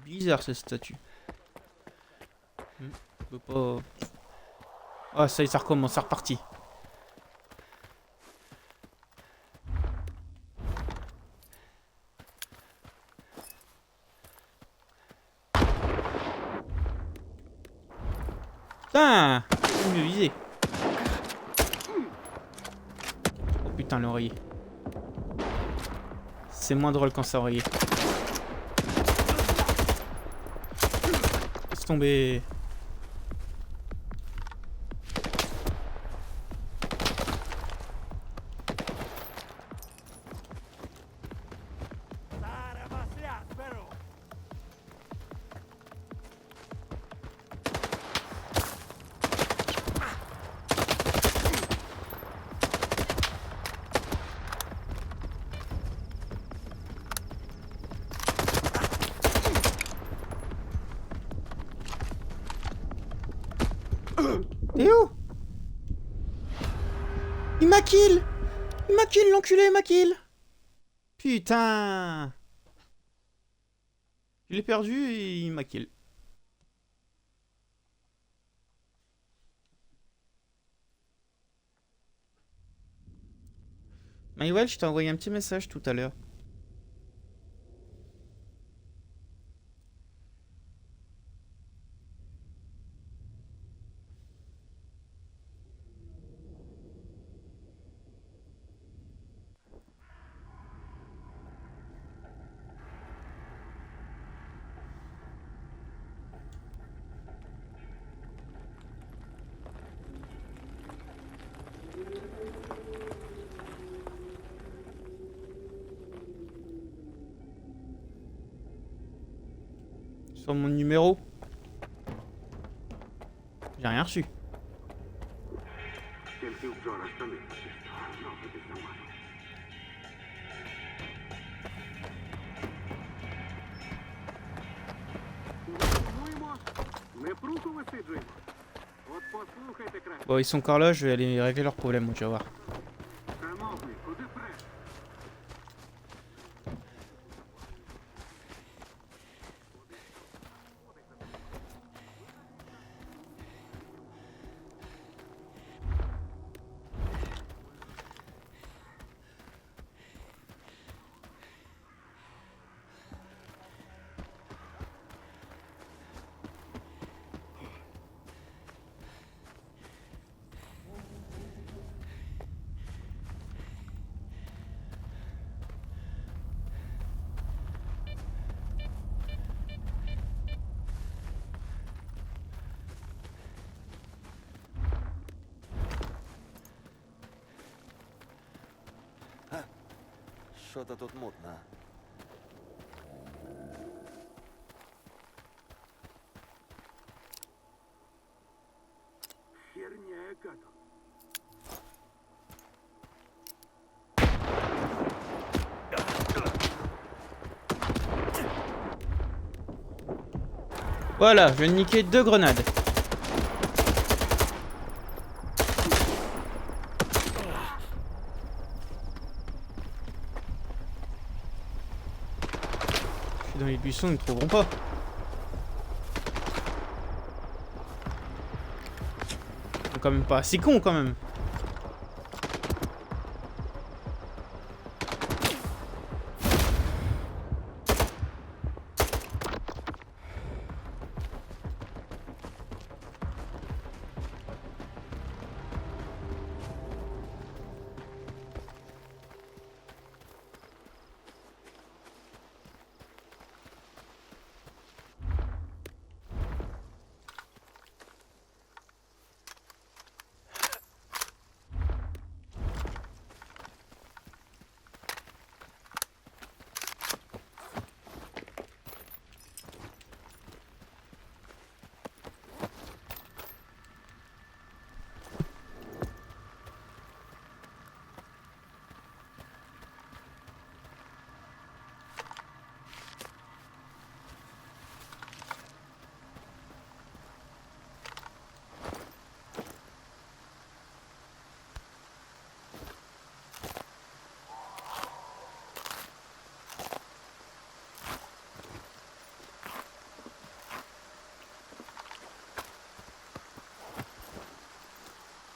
Bizarre, cette statue. Je peux pas... Ah, ça y est, ça recommence, c'est reparti. Putain, j'ai mieux visé. Oh putain, l'oreiller. C'est moins drôle quand ça oreiller. Laisse tomber. T'es où? Il m'a kill! Il m'a kill, l'enculé, il m'a kill! Putain! Je l'ai perdu et il m'a kill. Maywell, je t'ai envoyé un petit message tout à l'heure. Sur mon numéro. J'ai rien reçu. Тільки вчора штани носитись нормально. Сумуємо, не пруху висиджуємо. От послухайте краще. Bon, ils sont encore là, je vais aller régler leurs problèmes, tu vas voir. Шановний, куди преш? Що-то тут мутно. Херня яка тут. Voilà, je viens de niquer 2 grenades. Je suis dans les buissons, ils ne trouveront pas. Ils sont quand même pas assez cons quand même.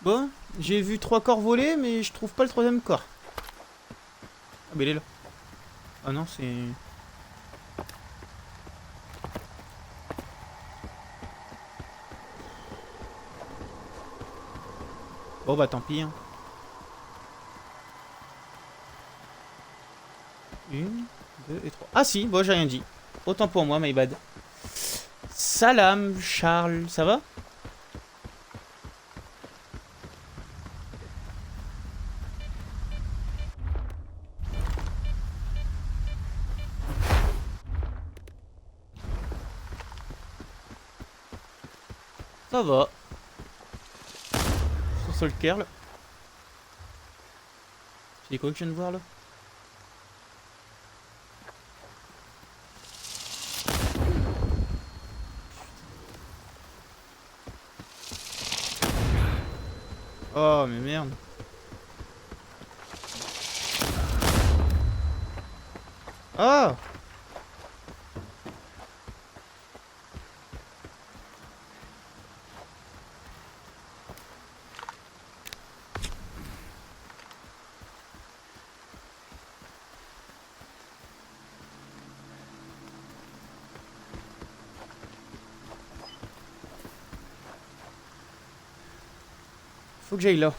Bon, j'ai vu 3 corps voler, mais je trouve pas le 3e corps. Ah, mais il est là. Ah non, c'est... Bon bah tant pis. Hein. 1, 2 et 3. Ah si, bon j'ai rien dit. Autant pour moi, my bad. Salam, Charles, ça va? Ça va. Sur le curl. C'est quoi que je viens de voir là? Oh mais merde. Ah! Faut que j'aille là.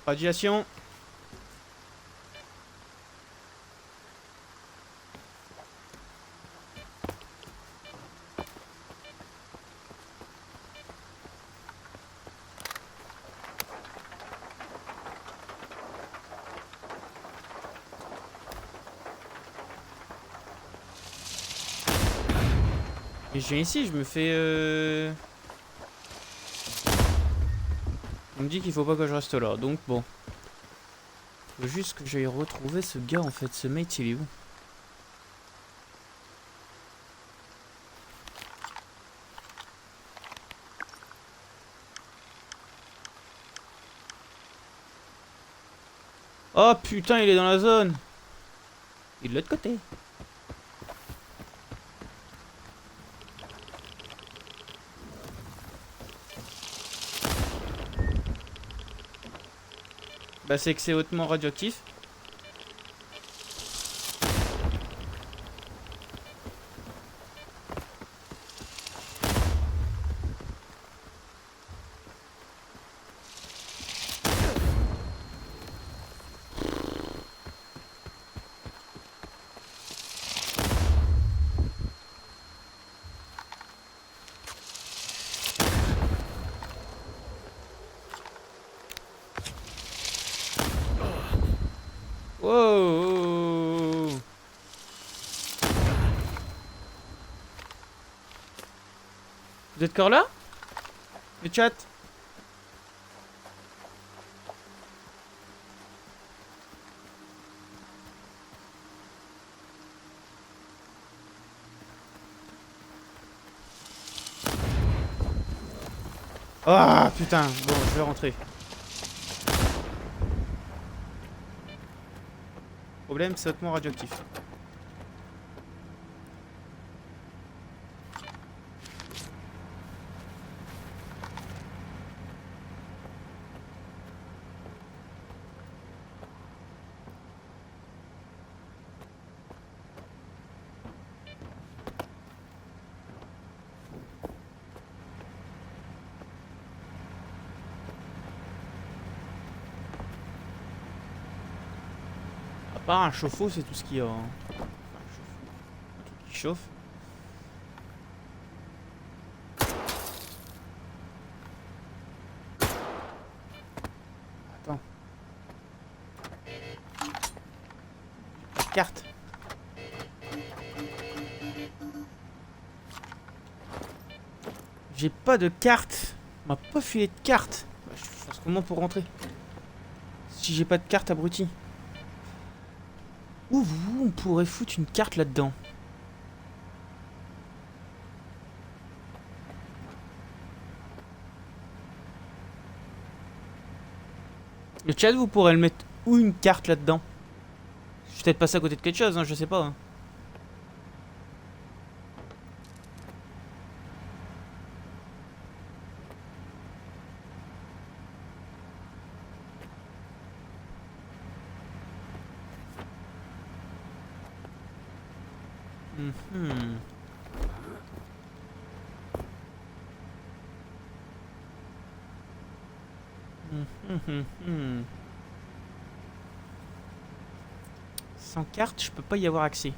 Radiation. Et je viens ici, je me fais... On me dit qu'il faut pas que je reste là, donc bon. Faut juste que j'aille retrouver ce gars en fait, ce mate il est où? Oh putain, il est dans la zone! Il est de l'autre côté. Bah c'est que c'est hautement radioactif. Wow. Vous êtes encore là? Le chat? Ah putain, bon je vais rentrer. Problème, c'est hautement radioactif. À part un chauffe-eau, c'est tout ce qu'il y a. Hein. Enfin, un chauffe-eau. Un truc qui chauffe. Attends. Pas de carte. J'ai pas de carte. On m'a pas filé de carte. Bah, je fasse comment pour rentrer? Si j'ai pas de carte, abruti. Où on pourrait foutre une carte là-dedans? Le chat, vous pourrez le mettre où une carte là-dedans? suis peut-être passé à côté de quelque chose, hein, je sais pas. Hein. Mhm. Sans carte, je peux pas y avoir accès.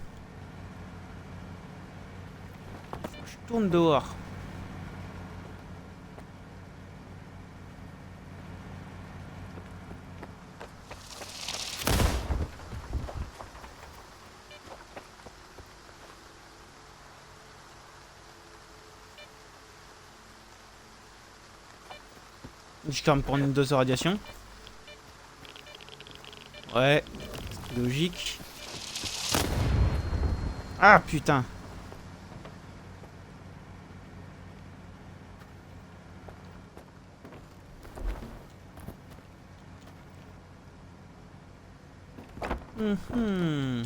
Je tourne dehors. Je vais me prendre une dose de radiation. Ouais, c'est logique. Ah putain. Mhm.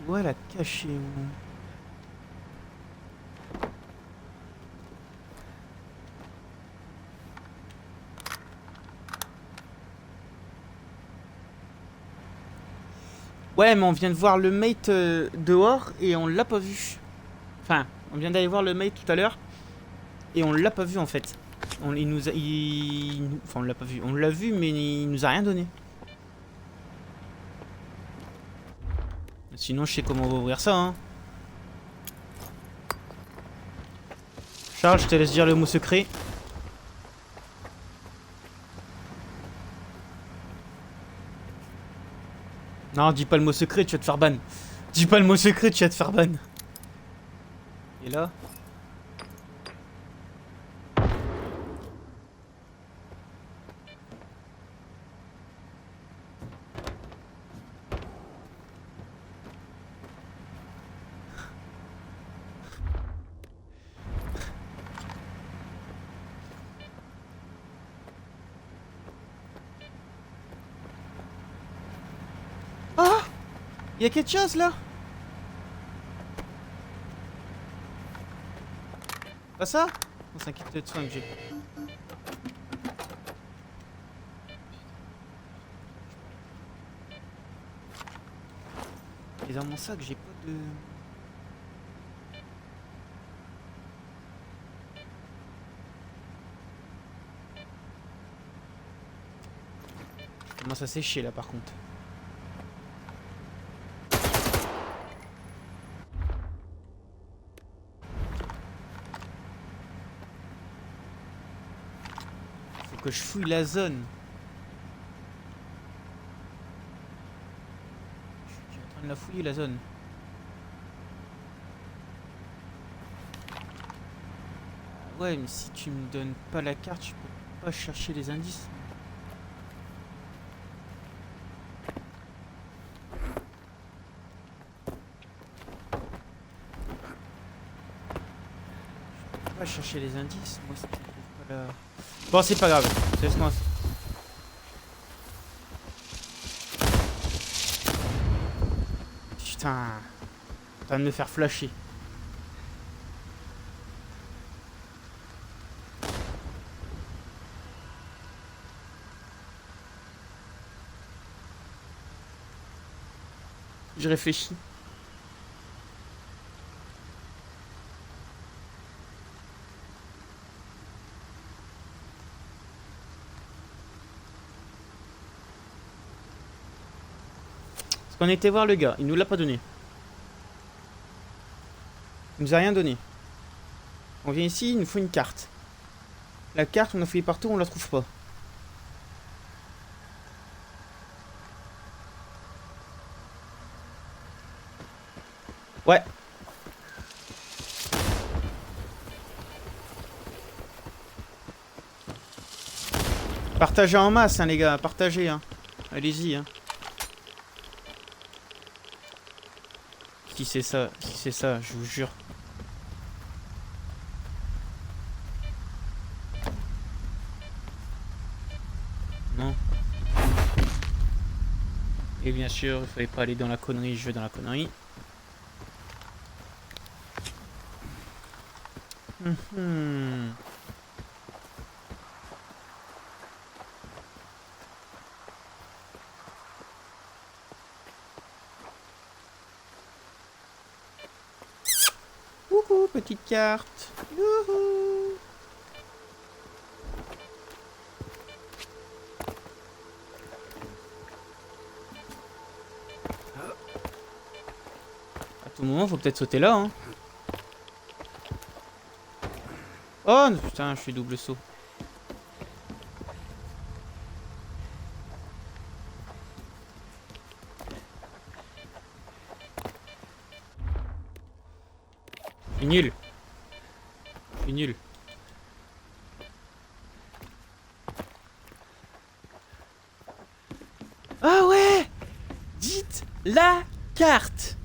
Où elle a caché où? Ouais, mais on vient de voir le mate dehors et on l'a pas vu. Enfin, on vient d'aller voir le mate tout à l'heure et on l'a pas vu en fait. Il nous a, enfin, on l'a pas vu. On l'a vu, mais il nous a rien donné. Sinon, je sais comment on va ouvrir ça. Hein. Charles, je te laisse dire le mot secret. Non, dis pas le mot secret, tu vas te faire ban. Dis pas le mot secret, tu vas te faire ban. Et là? Ah! Il y a quelque chose là? Pas ça? On s'inquiète de soin que j'ai. Et dans mon sac, j'ai pas de... Je commence à sécher là par contre. Que je fouille la zone. Je suis en train de la fouiller la zone. Ouais, mais si tu me donnes pas la carte, je peux pas chercher les indices. Je peux pas chercher les indices. Moi, c'est pas la... Bon, c'est pas grave. Laisse-moi. Putain. T'es en train de me faire flasher. Je réfléchis. On était voir le gars, il nous l'a pas donné. Il nous a rien donné. On vient ici, il nous faut une carte. La carte, on a fouillé partout, on la trouve pas. Ouais. Partagez en masse, hein, les gars, partagez. Hein. Allez-y. Hein. Qui c'est ça? Qui c'est ça? Je vous jure. Et bien sûr, il fallait pas aller dans la connerie, je vais dans la connerie. Mhm. Wouhou, petite carte. Youhou. À tout moment, faut peut-être sauter là, hein. Oh putain, je suis double saut. Je suis nul. Je suis nul. Ah ouais! Dites la carte!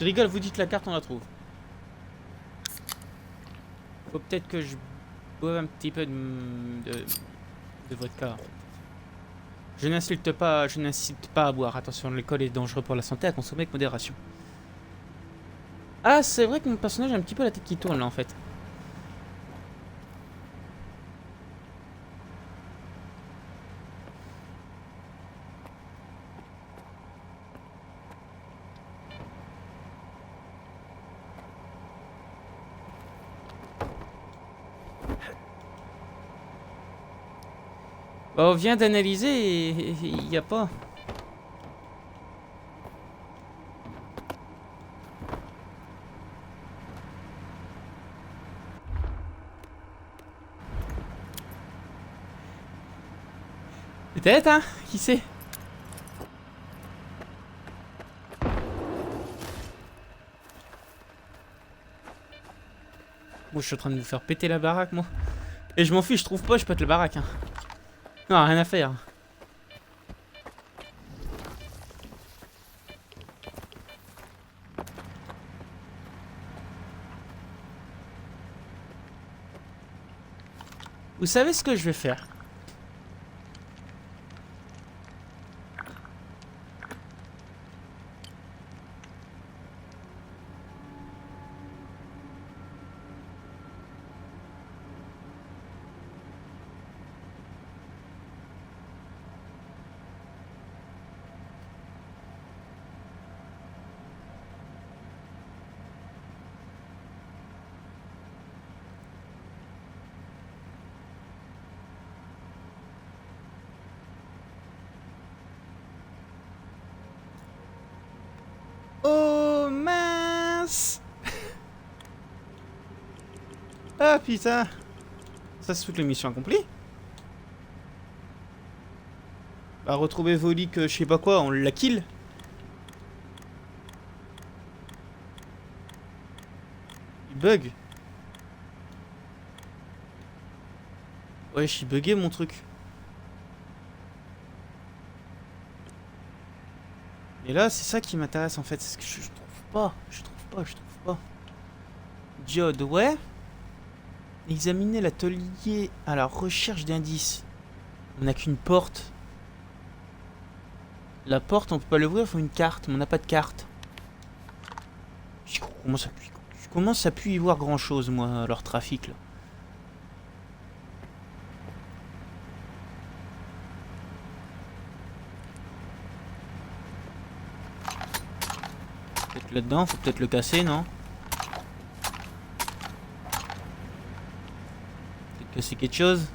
Je rigole, vous dites la carte, on la trouve. Faut peut-être que je boive un petit peu de vodka. Je n'incite pas à boire. Attention, l'alcool est dangereux pour la santé, à consommer avec modération. Ah, c'est vrai que mon personnage a un petit peu la tête qui tourne là en fait. Bah, on vient d'analyser et il n'y a pas. Peut-être, hein? Qui sait? Moi, je suis en train de vous faire péter la baraque, moi. Et je m'en fiche, je trouve pas, je pète la baraque, hein. Non, rien à faire. Vous savez ce que je vais faire? Oh mince. Ah putain. Ça se fout que la mission accomplie. Bah retrouver Volic, je sais pas quoi, on l'a kill. Il bug. Ouais, je suis bugué mon truc. Et là, c'est ça qui m'intéresse en fait, c'est ce que je trouve pas. Je trouve pas. Diode, ouais. Examiner l'atelier à la recherche d'indices. On n'a qu'une porte. La porte, on peut pas l'ouvrir, il faut une carte, mais on n'a pas de carte. Je commence à plus y voir grand chose, moi, à leur trafic là. Peut-être là-dedans, faut peut-être le casser, non? Peut-être casser quelque chose.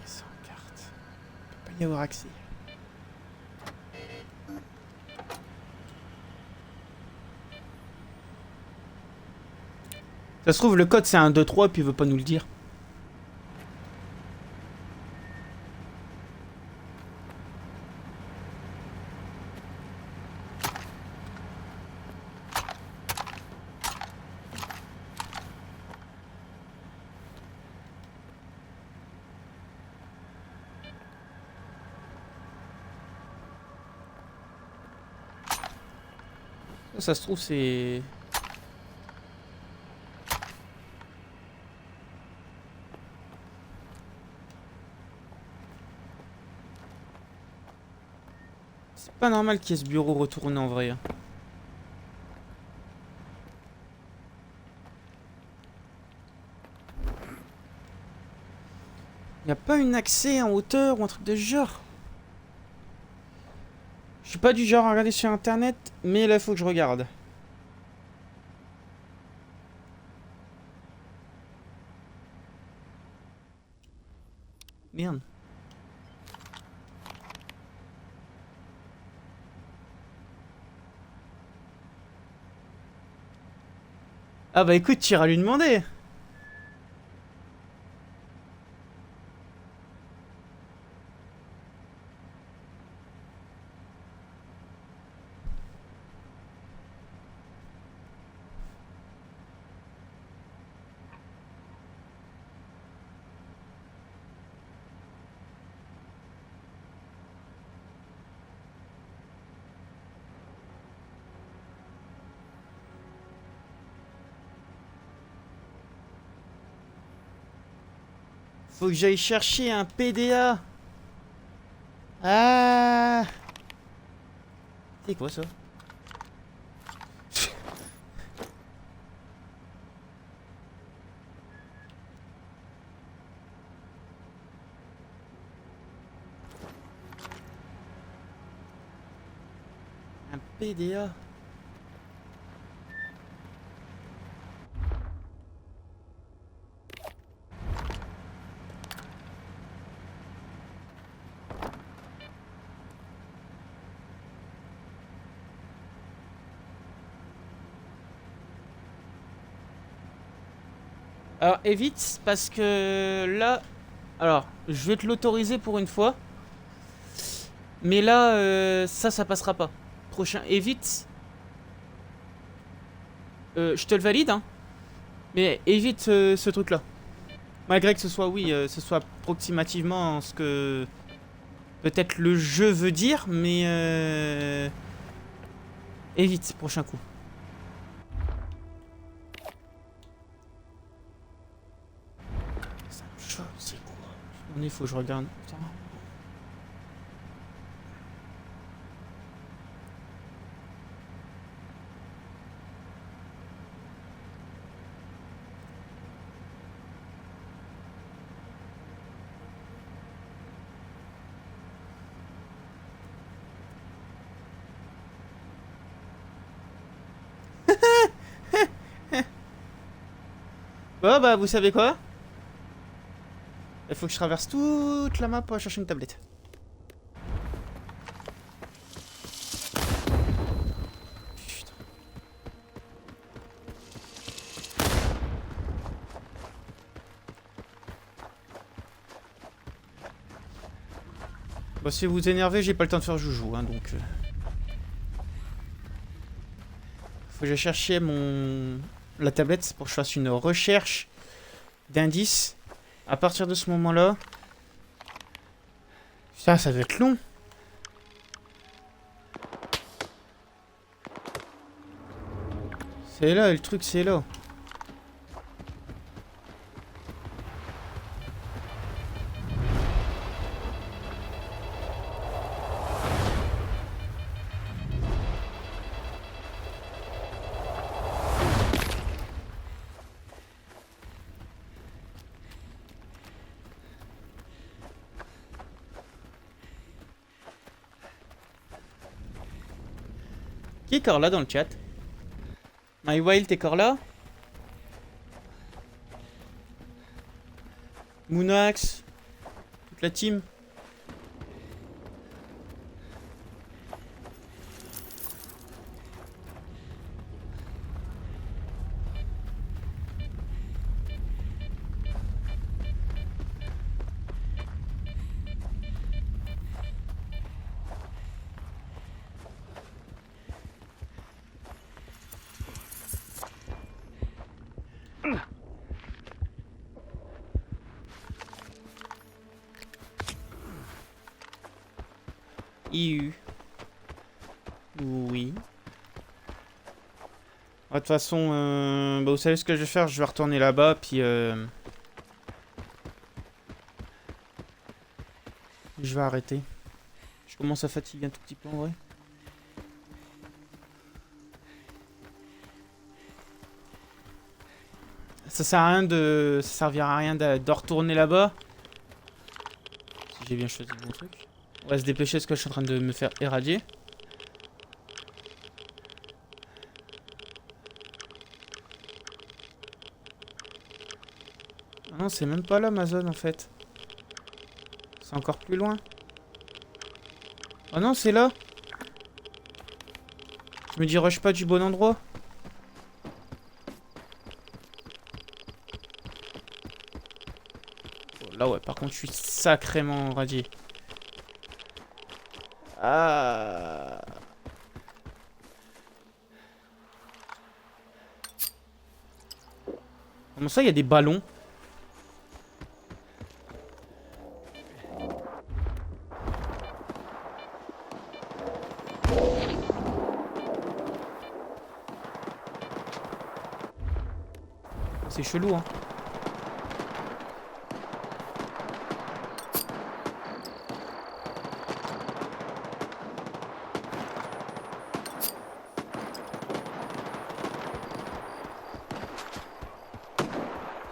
Sans carte. Il peut pas y avoir accès. Ça se trouve, le code c'est un 2, 3 et puis il veut pas nous le dire. Ça se trouve, c'est... C'est pas normal qu'il y ait ce bureau retourné en vrai. Y a pas un accès en hauteur ou un truc de ce genre? Je suis pas du genre à regarder sur internet, mais là faut que je regarde. Merde. Ah bah écoute, tu iras lui demander. Faut que j'aille chercher un PDA. Ah. C'est quoi ça? Un PDA. Alors évite parce que là, alors je vais te l'autoriser pour une fois, mais là ça passera pas. Prochain évite. Je te le valide hein, mais évite ce truc là. Malgré que ce soit oui, ce soit approximativement ce que peut-être le jeu veut dire, mais évite prochain coup. C'est quoi? Il faut que je regarde. Putain. Bon bah vous savez quoi? Il faut que je traverse toute la map pour aller chercher une tablette. Putain. Bon, si vous vous énervez, j'ai pas le temps de faire joujou, hein, donc... Faut que j'aille chercher la tablette pour que je fasse une recherche d'indices. À partir de ce moment-là... Putain, ça va être long. C'est là, le truc, c'est là. Qui est Corla dans le chat? My Wild, t'es Corla? Moonax, toute la team. IU. Oui. De toute façon, bah, vous savez ce que je vais faire, je vais retourner là-bas, puis je vais arrêter. Je commence à fatiguer un tout petit peu en vrai. Ça sert à rien de... Ça servira à rien de retourner là-bas. Si j'ai bien choisi le bon truc. On va se dépêcher parce que je suis en train de me faire éradier. Ah non, c'est même pas là ma zone en fait. C'est encore plus loin. Ah non, c'est là. Je me dirige pas du bon endroit. Oh, là ouais, par contre je suis sacrément radié. Ah. Comment ça, il y a des ballons? C'est chelou, hein.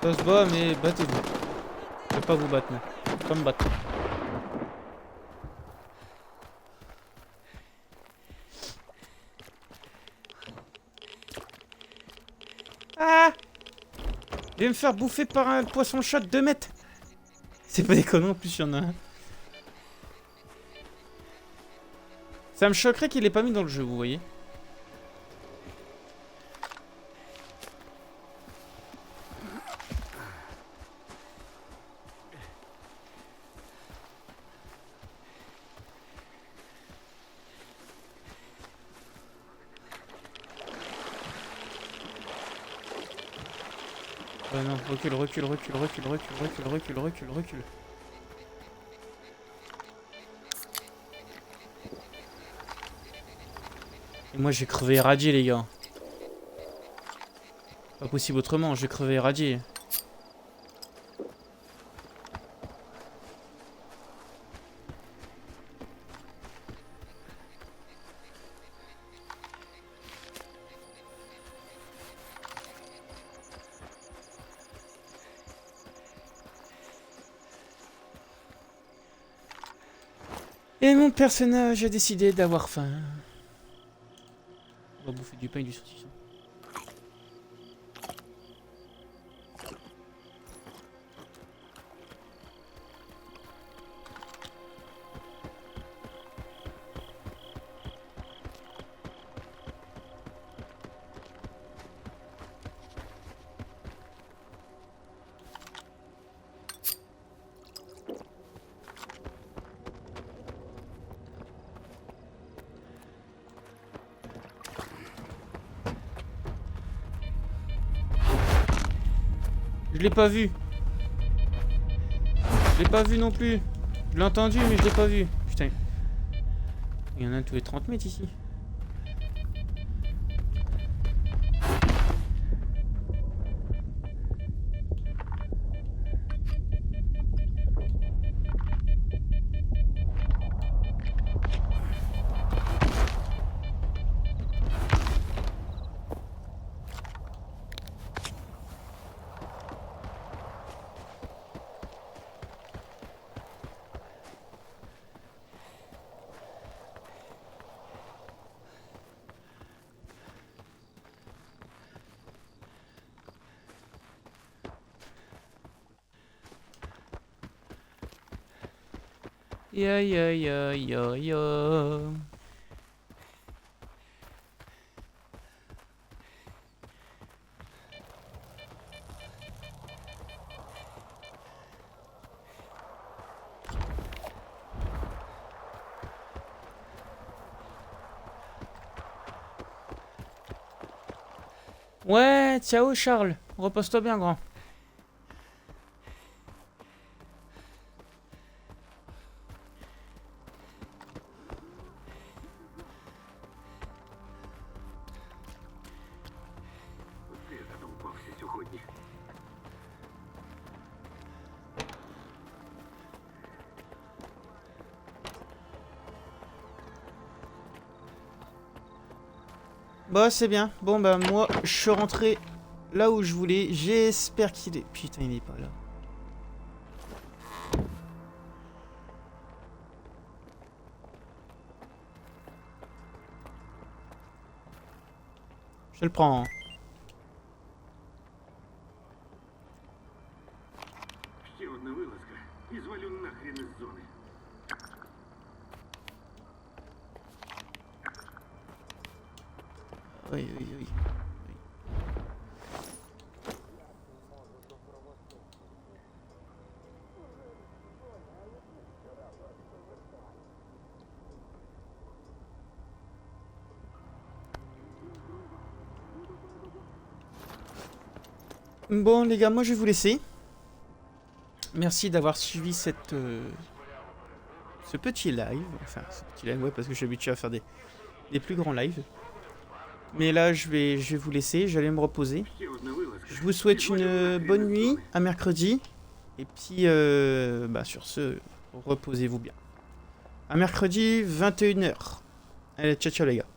Ça se bat, mais battez-vous. Je vais pas vous battre, moi. Je vais pas me battre. Ah! Je vais me faire bouffer par un poisson chat de 2 mètres. C'est pas déconnant, en plus il y en a un. Ça me choquerait qu'il ait pas mis dans le jeu, vous voyez. Non, recule, recule, recule, recule, recule, recule, recule, recule, recule. Et moi, j'ai crevé éradié, les gars. Pas possible autrement, j'ai crevé éradié. Et mon personnage a décidé d'avoir faim. On va bouffer du pain et du saucisson. Je l'ai pas vu. Je l'ai pas vu non plus. Je l'ai entendu, mais je l'ai pas vu. Putain. Il y en a un tous les 30 mètres ici. Ya ya ya ya ya. Ouais, ciao Charles. Repose-toi bien, grand. Bah c'est bien. Bon bah moi je suis rentré là où je voulais. J'espère qu'il est... Putain il est pas là. Je le prends. Ще одна вилазка і звалю нахрен із зони. Oui, oui, oui. Bon les gars, moi je vais vous laisser. Merci d'avoir suivi cette ce petit live. Enfin, ce petit live, ouais, parce que je suis habitué à faire des plus grands lives. Mais là, je vais vous laisser. J'allais me reposer. Ще одна вилазка. Je vous souhaite une bonne nuit, à mercredi. Et puis, bah, sur ce, reposez-vous bien. À mercredi, 21h. Allez, ciao, ciao les gars.